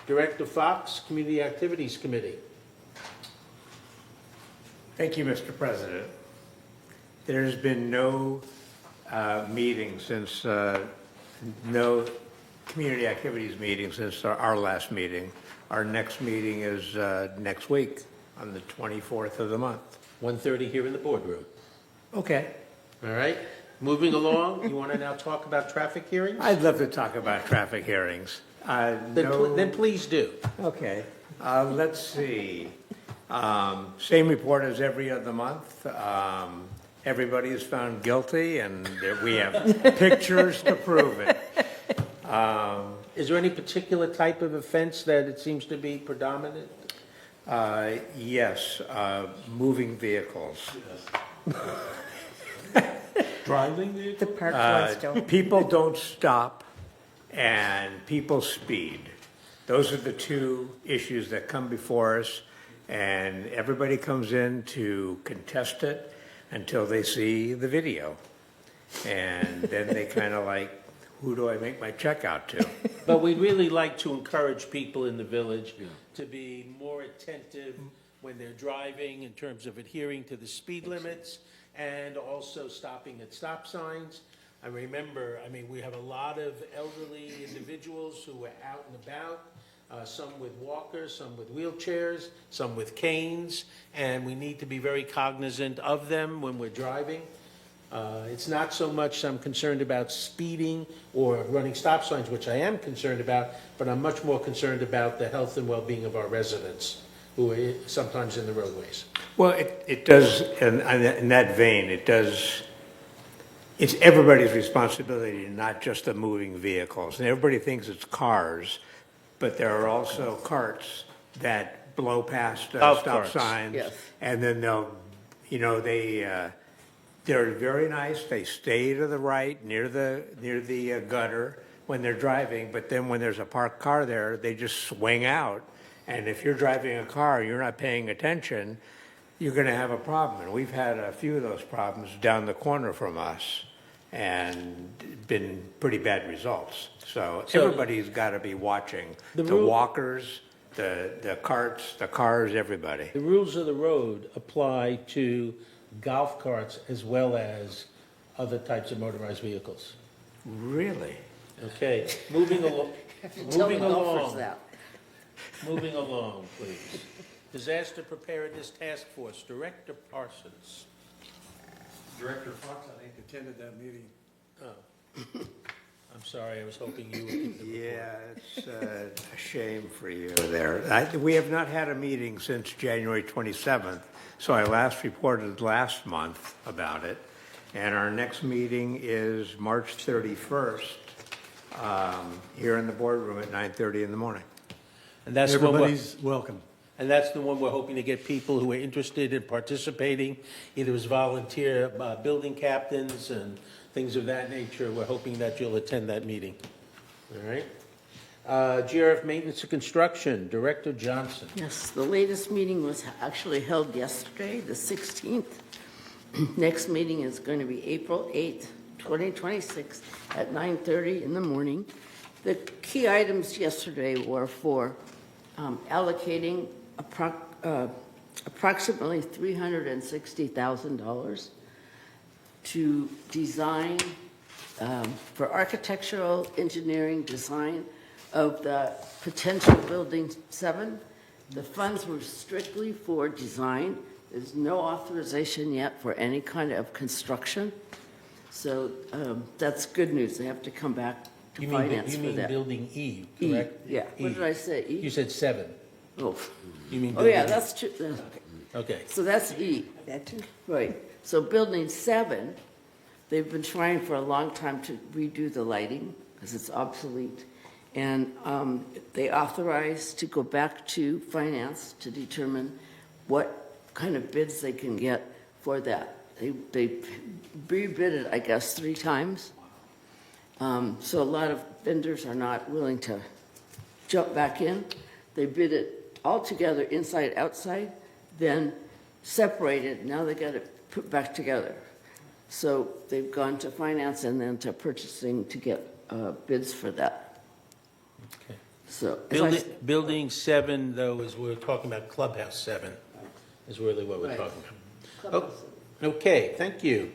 Director Fox, Community Activities Committee.
Thank you, Mr. President. There's been no meeting since, no community activities meeting since our last meeting. Our next meeting is next week on the 24th of the month.
1:30 here in the boardroom.
Okay.
All right, moving along, you want to now talk about traffic hearings?
I'd love to talk about traffic hearings.
Then please do.
Okay, let's see. Same report as every other month. Everybody is found guilty, and we have pictures to prove it.
Is there any particular type of offense that it seems to be predominant?
Yes, moving vehicles.
Driving vehicles?
The parked ones don't.
People don't stop, and people speed. Those are the two issues that come before us, and everybody comes in to contest it until they see the video. And then they kind of like, who do I make my check out to?
But we'd really like to encourage people in the village to be more attentive when they're driving in terms of adhering to the speed limits and also stopping at stop signs. I remember, we have a lot of elderly individuals who are out and about, some with walkers, some with wheelchairs, some with canes, and we need to be very cognizant of them when we're driving. It's not so much I'm concerned about speeding or running stop signs, which I am concerned about, but I'm much more concerned about the health and well-being of our residents who are sometimes in the roadways.
Well, it does, in that vein, it does, it's everybody's responsibility, not just the moving vehicles. And everybody thinks it's cars, but there are also carts that blow past
Golf
stop
carts.
signs.
Yes.
And then they'll, they're very nice. They stay to the right, near the gutter when they're driving. But then when there's a parked car there, they just swing out. And if you're driving a car, you're not paying attention, you're going to have a problem. And we've had a few of those problems down the corner from us and been pretty bad results. So everybody's got to be watching. The walkers, the carts, the cars, everybody.
The rules of the road apply to golf carts as well as other types of motorized vehicles.
Really?
Okay, moving along.
Tell the golfers that.
Moving along, please. Disaster Preparedness Task Force, Director Parsons.
Director Fox, I think, attended that meeting.
Oh. I'm sorry, I was hoping you would.
Yeah, it's a shame for you there. We have not had a meeting since January 27th, so I last reported last month about it. And our next meeting is March 31st, here in the boardroom at 9:30 in the morning.
And that's
Everybody's welcome.
And that's the one we're hoping to get people who are interested in participating, either as volunteer building captains and things of that nature. We're hoping that you'll attend that meeting. All right. GRF Maintenance and Construction, Director Johnson.
Yes, the latest meeting was actually held yesterday, the 16th. Next meeting is going to be April 8th, 2026 at 9:30 in the morning. The key items yesterday were for allocating approximately $360,000 to design, for architectural engineering design of the potential Building 7. The funds were strictly for design. There's no authorization yet for any kind of construction. So that's good news. They have to come back to finance for that.
You mean Building E, correct?
Yeah. What did I say? E?
You said 7.
Oh.
You mean
Oh, yeah,
Building E.
that's true.
Okay.
So that's E. Right. So Building 7, they've been trying for a long time to redo the lighting because it's obsolete. And they authorized to go back to finance to determine what kind of bids they can get for that. They rebid it, I guess, 3 times. So a lot of vendors are not willing to jump back in. They bid it all together, inside, outside, then separated. Now they got it put back together. So they've gone to finance and then to purchasing to get bids for that.
Okay.
So
Building 7, though, is we're talking about Clubhouse 7, is really what we're
Right.
talking about. Oh, okay, thank you.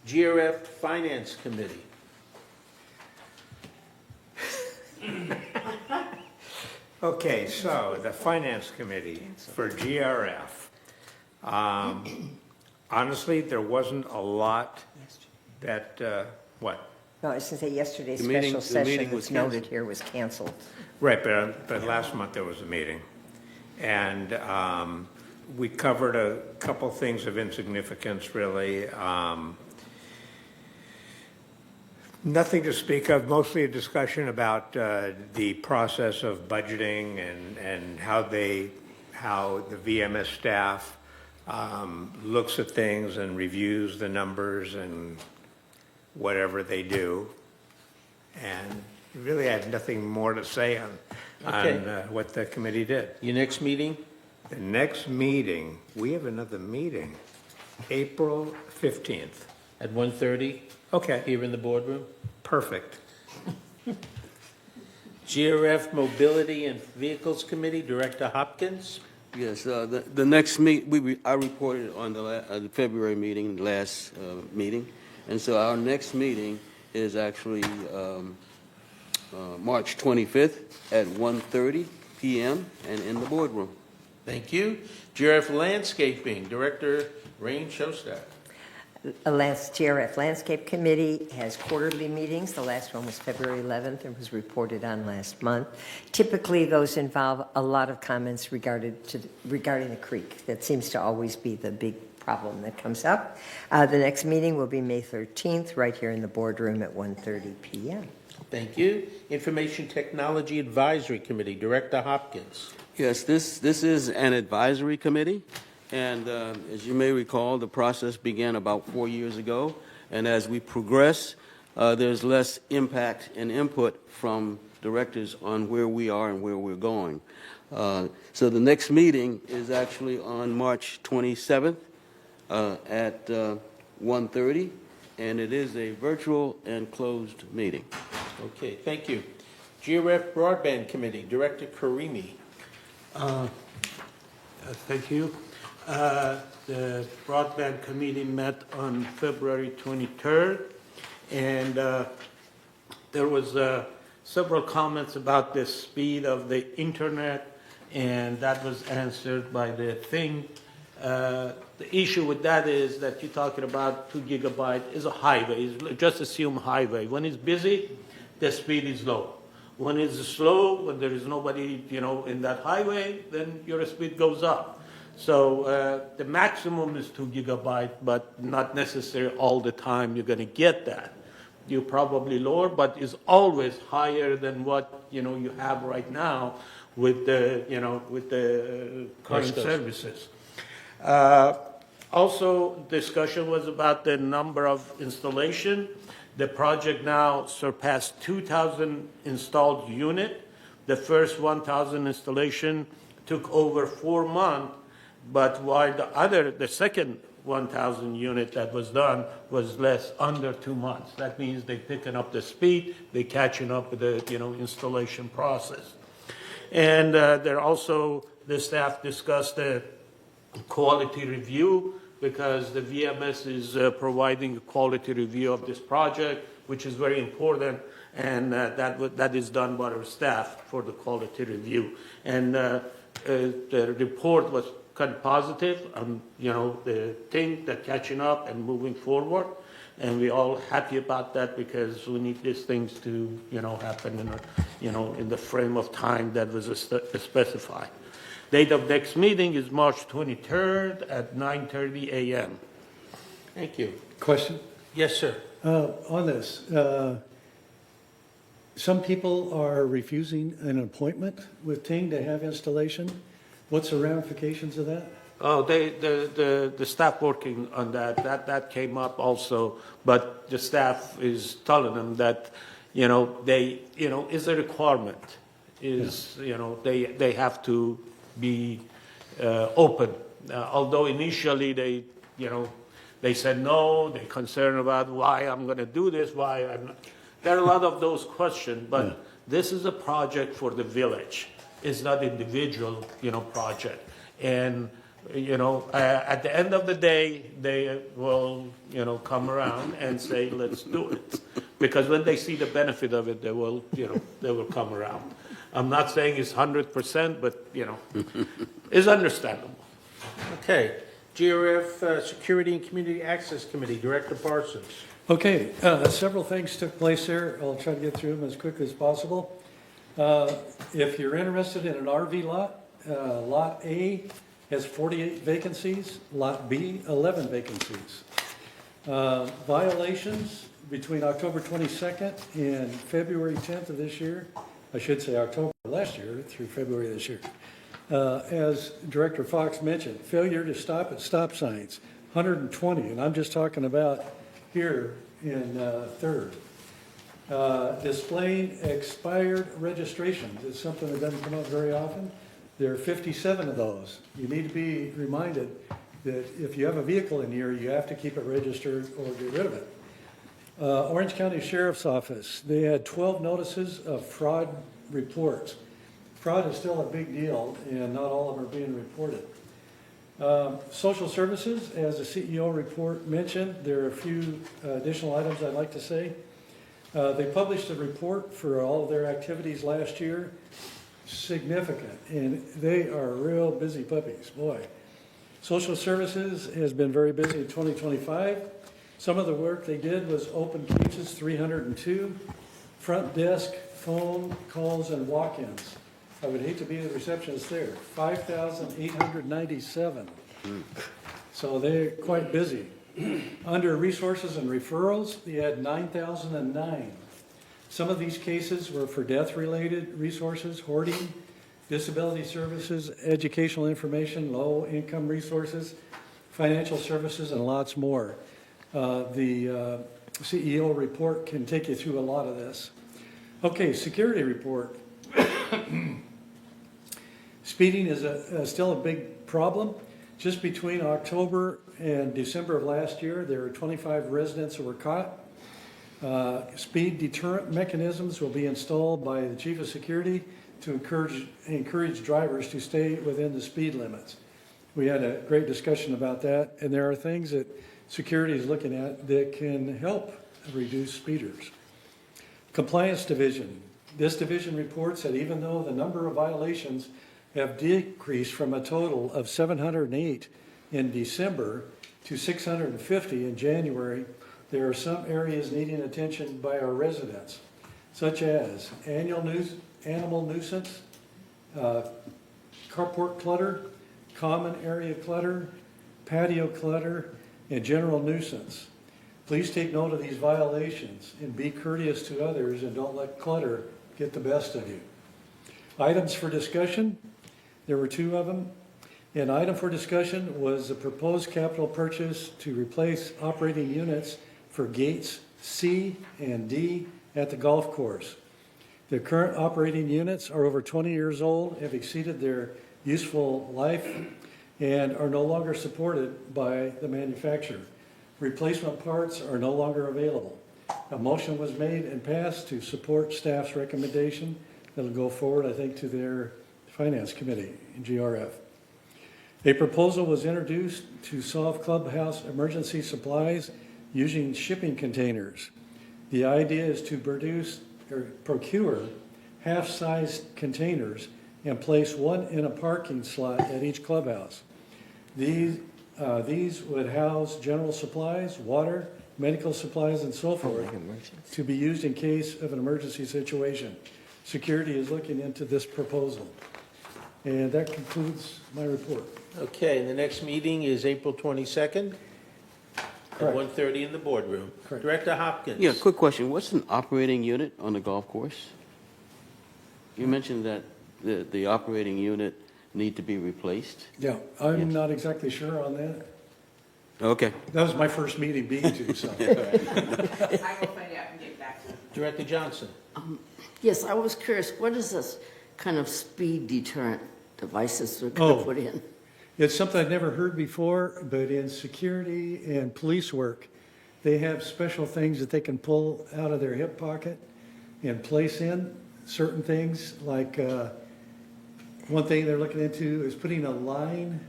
GRF Finance Committee.
Okay, so the Finance Committee for GRF. Honestly, there wasn't a lot that, what?
No, I was going to say yesterday's
The meeting-
special
the meeting
session
was
that's noted
canceled.
here was canceled.
Right, but last month there was a meeting. And we covered a couple things of insignificance, really. Nothing to speak of, mostly a discussion about the process of budgeting and how the VMS staff looks at things and reviews the numbers and whatever they do. And really, I have nothing more to say on what the committee did.
Your next meeting?
The next meeting, we have another meeting, April 15th.
At 1:30?
Okay.
Here in the boardroom?
Perfect.
GRF Mobility and Vehicles Committee, Director Hopkins.
Yes, the next I reported on the February meeting, the last meeting. And so our next meeting is actually March 25th at 1:30 p.m. and in the boardroom.
Thank you. GRF Landscaping, Director Rain Shostak.
TRF Landscape Committee has quarterly meetings. The last one was February 11th and was reported on last month. Typically, those involve a lot of comments regarding the creek. That seems to always be the big problem that comes up. The next meeting will be May 13th, right here in the boardroom at 1:30 p.m.
Thank you. Information Technology Advisory Committee, Director Hopkins.
Yes, this is an advisory committee, and as you may recall, the process began about 4 years ago, and as we progress, there's less impact and input from directors on where we are and where we're going. So the next meeting is actually on March 27th at 1:30, and it is a virtual and closed meeting.
Okay, thank you. GRF Broadband Committee, Director Karimi.
Thank you. The Broadband Committee met on February 23rd, and there was several comments about the speed of the internet, and that was answered by the thing. The issue with that is that you're talking about 2 gigabyte is a highway. Just assume highway. When it's busy, the speed is low. When it's slow, when there is nobody, in that highway, then your speed goes up. So the maximum is 2 gigabyte, but not necessarily all the time you're going to get that. You probably lower, but it's always higher than what you have right now with the current services. Also, discussion was about the number of installation. The project now surpassed 2,000 installed unit. The first 1,000 installation took over 4 months, but while the second 1,000 unit that was done was under 2 months. That means they're picking up the speed, they're catching up with the installation process. And the staff discussed the quality review, because the VMS is providing a quality review of this project, which is very important, and that is done by our staff for the quality review. And the report was kind of positive on, the thing that catching up and moving forward, and we're all happy about that because we need these things to, happen in the frame of time that was specified. Date of next meeting is March 23rd at 9:30 a.m.
Thank you.
Question?
Yes, sir.
On this, some people are refusing an appointment with Ting to have installation. What's the ramifications of that?
Oh, the staff working on that came up also, but the staff is telling them that, is a requirement, they have to be open. Although initially they said no, they're concerned about why I'm going to do this, why I'm not. There are a lot of those questions, but this is a project for the village. It's not individual, project. And, at the end of the day, they will, come around and say, let's do it. Because when they see the benefit of it, they will come around. I'm not saying it's 100%, but, it's understandable.
Okay. GRF Security and Community Access Committee, Director Parsons.
Okay, several things took place there. I'll try to get through them as quickly as possible. If you're interested in an RV lot, Lot A has 48 vacancies, Lot B, 11 vacancies. Violations between October 22nd and February 10th of this year, I should say October last year through February this year. As Director Fox mentioned, failure to stop at stop signs, 120, and I'm just talking about here in Third. Displaying expired registrations is something that doesn't come up very often. There are 57 of those. You need to be reminded that if you have a vehicle in here, you have to keep it registered or get rid of it. Orange County Sheriff's Office, they had 12 notices of fraud reports. Fraud is still a big deal, and not all of them are being reported. Social services, as the CEO report mentioned, there are a few additional items I'd like to say. They published a report for all of their activities last year, significant, and they are real busy puppies, boy. Social Services has been very busy in 2025. Some of the work they did was open cases, 302, front desk, phone calls, and walk-ins. I would hate to be the receptionist there, 5,897. So they're quite busy. Under resources and referrals, they had 9,009. Some of these cases were for death-related resources, hoarding, disability services, educational information, low-income resources, financial services, and lots more. The CEO report can take you through a lot of this. Okay, security report. Speeding is still a big problem. Just between October and December of last year, there were 25 residents who were caught. Speed deterrent mechanisms will be installed by the Chief of Security to encourage drivers to stay within the speed limits. We had a great discussion about that, and there are things that security is looking at that can help reduce speeders. Compliance Division. This division reports that even though the number of violations have decreased from a total of 708 in December to 650 in January, there are some areas needing attention by our residents, such as animal nuisance, carport clutter, common area clutter, patio clutter, and general nuisance. Please take note of these violations and be courteous to others and don't let clutter get the best of you. Items for discussion, there were 2 of them. An item for discussion was the proposed capital purchase to replace operating units for gates C and D at the golf course. The current operating units are over 20 years old, have exceeded their useful life, and are no longer supported by the manufacturer. Replacement parts are no longer available. A motion was made and passed to support staff's recommendation. It'll go forward, I think, to their Finance Committee in GRF. A proposal was introduced to solve clubhouse emergency supplies using shipping containers. The idea is to procure half-sized containers and place one in a parking slot at each clubhouse. These would house general supplies, water, medical supplies, and so forth to be used in case of an emergency situation. Security is looking into this proposal. And that concludes my report.
Okay, the next meeting is April 22nd at
Correct.
1:30 in the boardroom.
Correct.
Director Hopkins.
Yeah, quick question. What's an operating unit on the golf course? You mentioned that the operating unit need to be replaced.
Yeah, I'm not exactly sure on that.
Okay.
That was my first meeting being to, so.
I will find out and get back to you.
Director Johnson.
Yes, I was curious, what is this kind of speed deterrent devices they're going to put in?
It's something I've never heard before, but in security and police work, they have special things that they can pull out of their hip pocket and place in certain things. Like one thing they're looking into is putting a line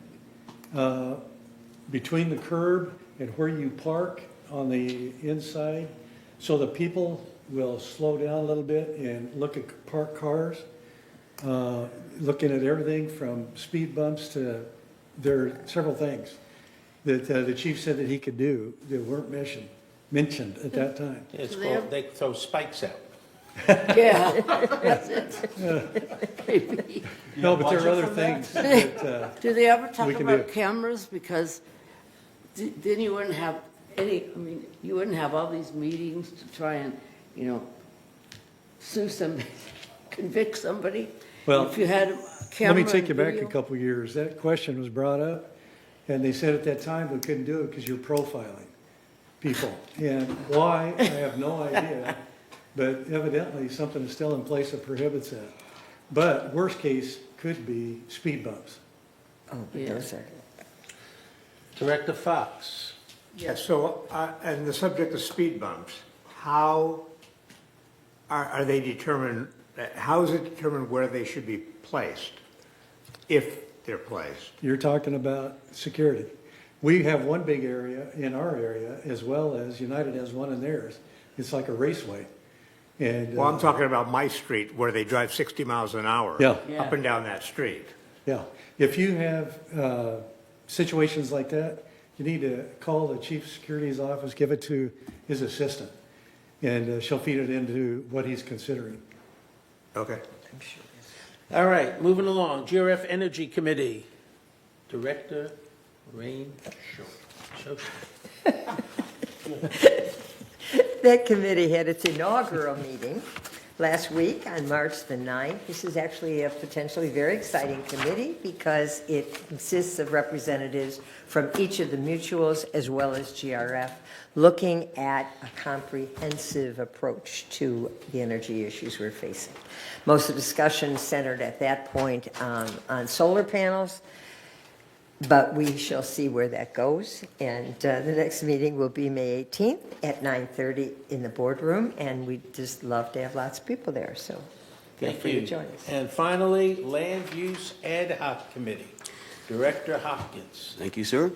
between the curb and where you park on the inside, so the people will slow down a little bit and look at parked cars, looking at everything from speed bumps to, there are several things that the chief said that he could do that weren't mentioned at that time.
It's called, they throw spikes out.
Yeah, that's it.
No, but there are other things that
Do they ever talk
we can
about
do.
cameras? Because then you wouldn't have you wouldn't have all these meetings to try and, sue somebody, convict somebody.
Well,
if you had a camera.
Let me take you
and
back a
video.
couple of years. That question was brought up, and they said at that time we couldn't do it because you're profiling people. And why, I have no idea, but evidently something is still in place that prohibits that. But worst case could be speed bumps.
Oh, but those are.
Director Fox.
Yes, so, and the subject of speed bumps, how are they determined, how is it determined where they should be placed, if they're placed?
You're talking about security. We have one big area in our area, as well as United has one in theirs. It's like a raceway. And
Well, I'm talking about my street, where they drive 60 miles an hour.
Yeah.
Up and down that street.
yeah, if you have situations like that, you need to call the chief of security's office, give it to his assistant, and she'll feed it into what he's considering.
Okay.
All right, moving along. GRF Energy Committee, Director Rain Shostak.
That committee had its inaugural meeting last week on March the 9th. This is actually a potentially very exciting committee because it consists of representatives from each of the mutuals as well as GRF, looking at a comprehensive approach to the energy issues we're facing. Most of the discussion centered at that point on solar panels, but we shall see where that goes. And the next meeting will be May 18th at 9:30 in the boardroom, and we'd just love to have lots of people there, so feel
Thank
free
you.
to join us.
And finally, Land Use Ad Hoc Committee, Director Hopkins.
Thank you, sir.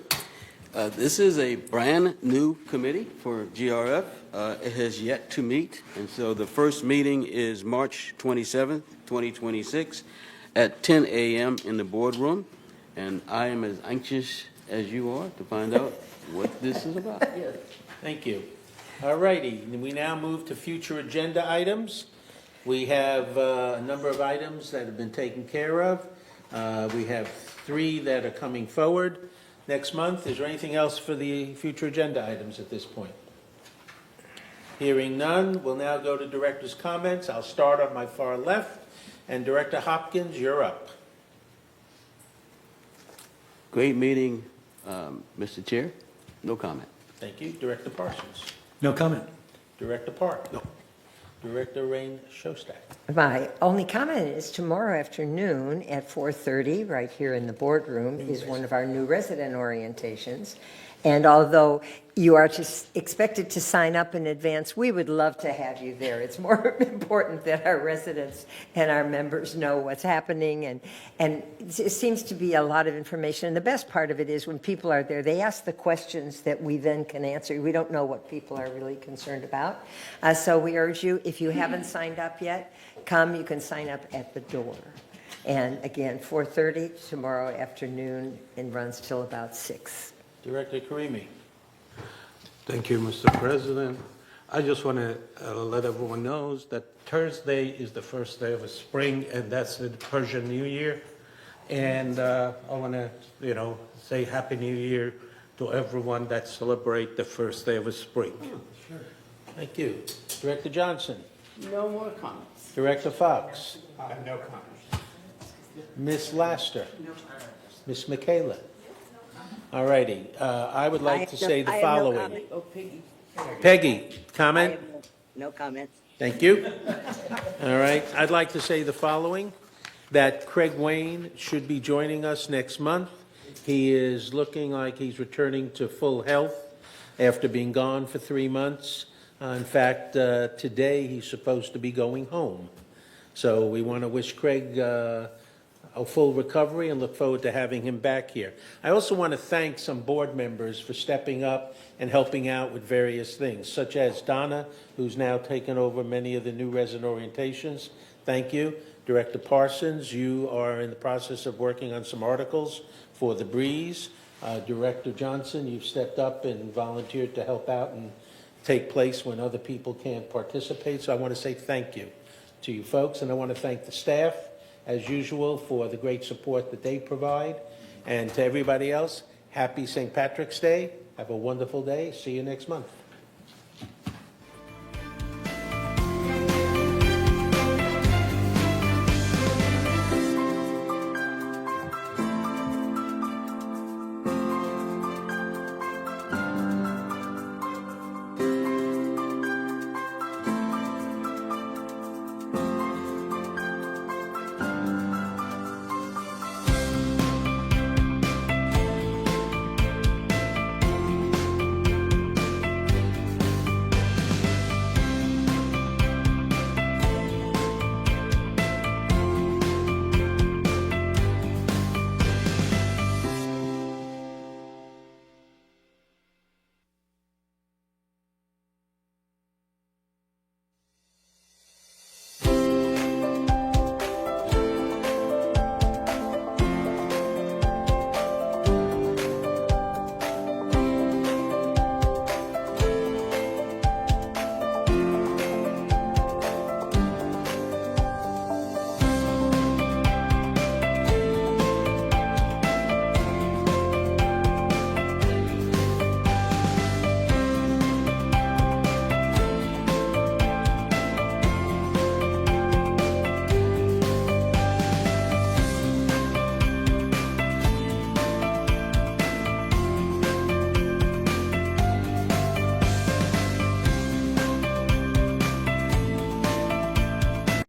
This is a brand-new committee for GRF. It has yet to meet, and so the first meeting is March 27th, 2026, at 10 a.m. in the boardroom, and I am as anxious as you are to find out what this is about.
Thank you. All righty, we now move to future agenda items. We have a number of items that have been taken care of. We have 3 that are coming forward next month. Is there anything else for the future agenda items at this point? Hearing none, we'll now go to director's comments. I'll start on my far left, and Director Hopkins, you're up.
Great meeting, Mr. Chair. No comment.
Thank you. Director Parsons.
No comment.
Director Park. No. Director Rain Shostak.
My only comment is tomorrow afternoon at 4:30, right here in the boardroom, is one of our new resident orientations. And although you are expected to sign up in advance, we would love to have you there. It's more important that our residents and our members know what's happening, and it seems to be a lot of information. And the best part of it is when people are there, they ask the questions that we then can answer. We don't know what people are really concerned about. So we urge you, if you haven't signed up yet, come. You can sign up at the door. And again, 4:30 tomorrow afternoon, and runs till about 6.
Director Karimi.
Thank you, Mr. President. I just want to let everyone know that Thursday is the first day of spring, and that's the Persian New Year. And I want to, say Happy New Year to everyone that celebrate the first day of spring.
Sure. Thank you. Director Johnson.
No more comments.
Director Fox.
No comments.
Ms. Laster. Ms. Michaela. All righty. I would like to say the following.
Oh, Peggy.
Peggy, comment?
No comments.
Thank you. All right. I'd like to say the following, that Craig Wayne should be joining us next month. He is looking like he's returning to full health after being gone for 3 months. In fact, today he's supposed to be going home. So we want to wish Craig a full recovery and look forward to having him back here. I also want to thank some board members for stepping up and helping out with various things, such as Donna, who's now taken over many of the new resident orientations. Thank you. Director Parsons, you are in the process of working on some articles for the Breeze. Director Johnson, you've stepped up and volunteered to help out and take place when other people can't participate. So I want to say thank you to you folks, and I want to thank the staff, as usual, for the great support that they provide. And to everybody else, happy St. Patrick's Day. Have a wonderful day. See you next month.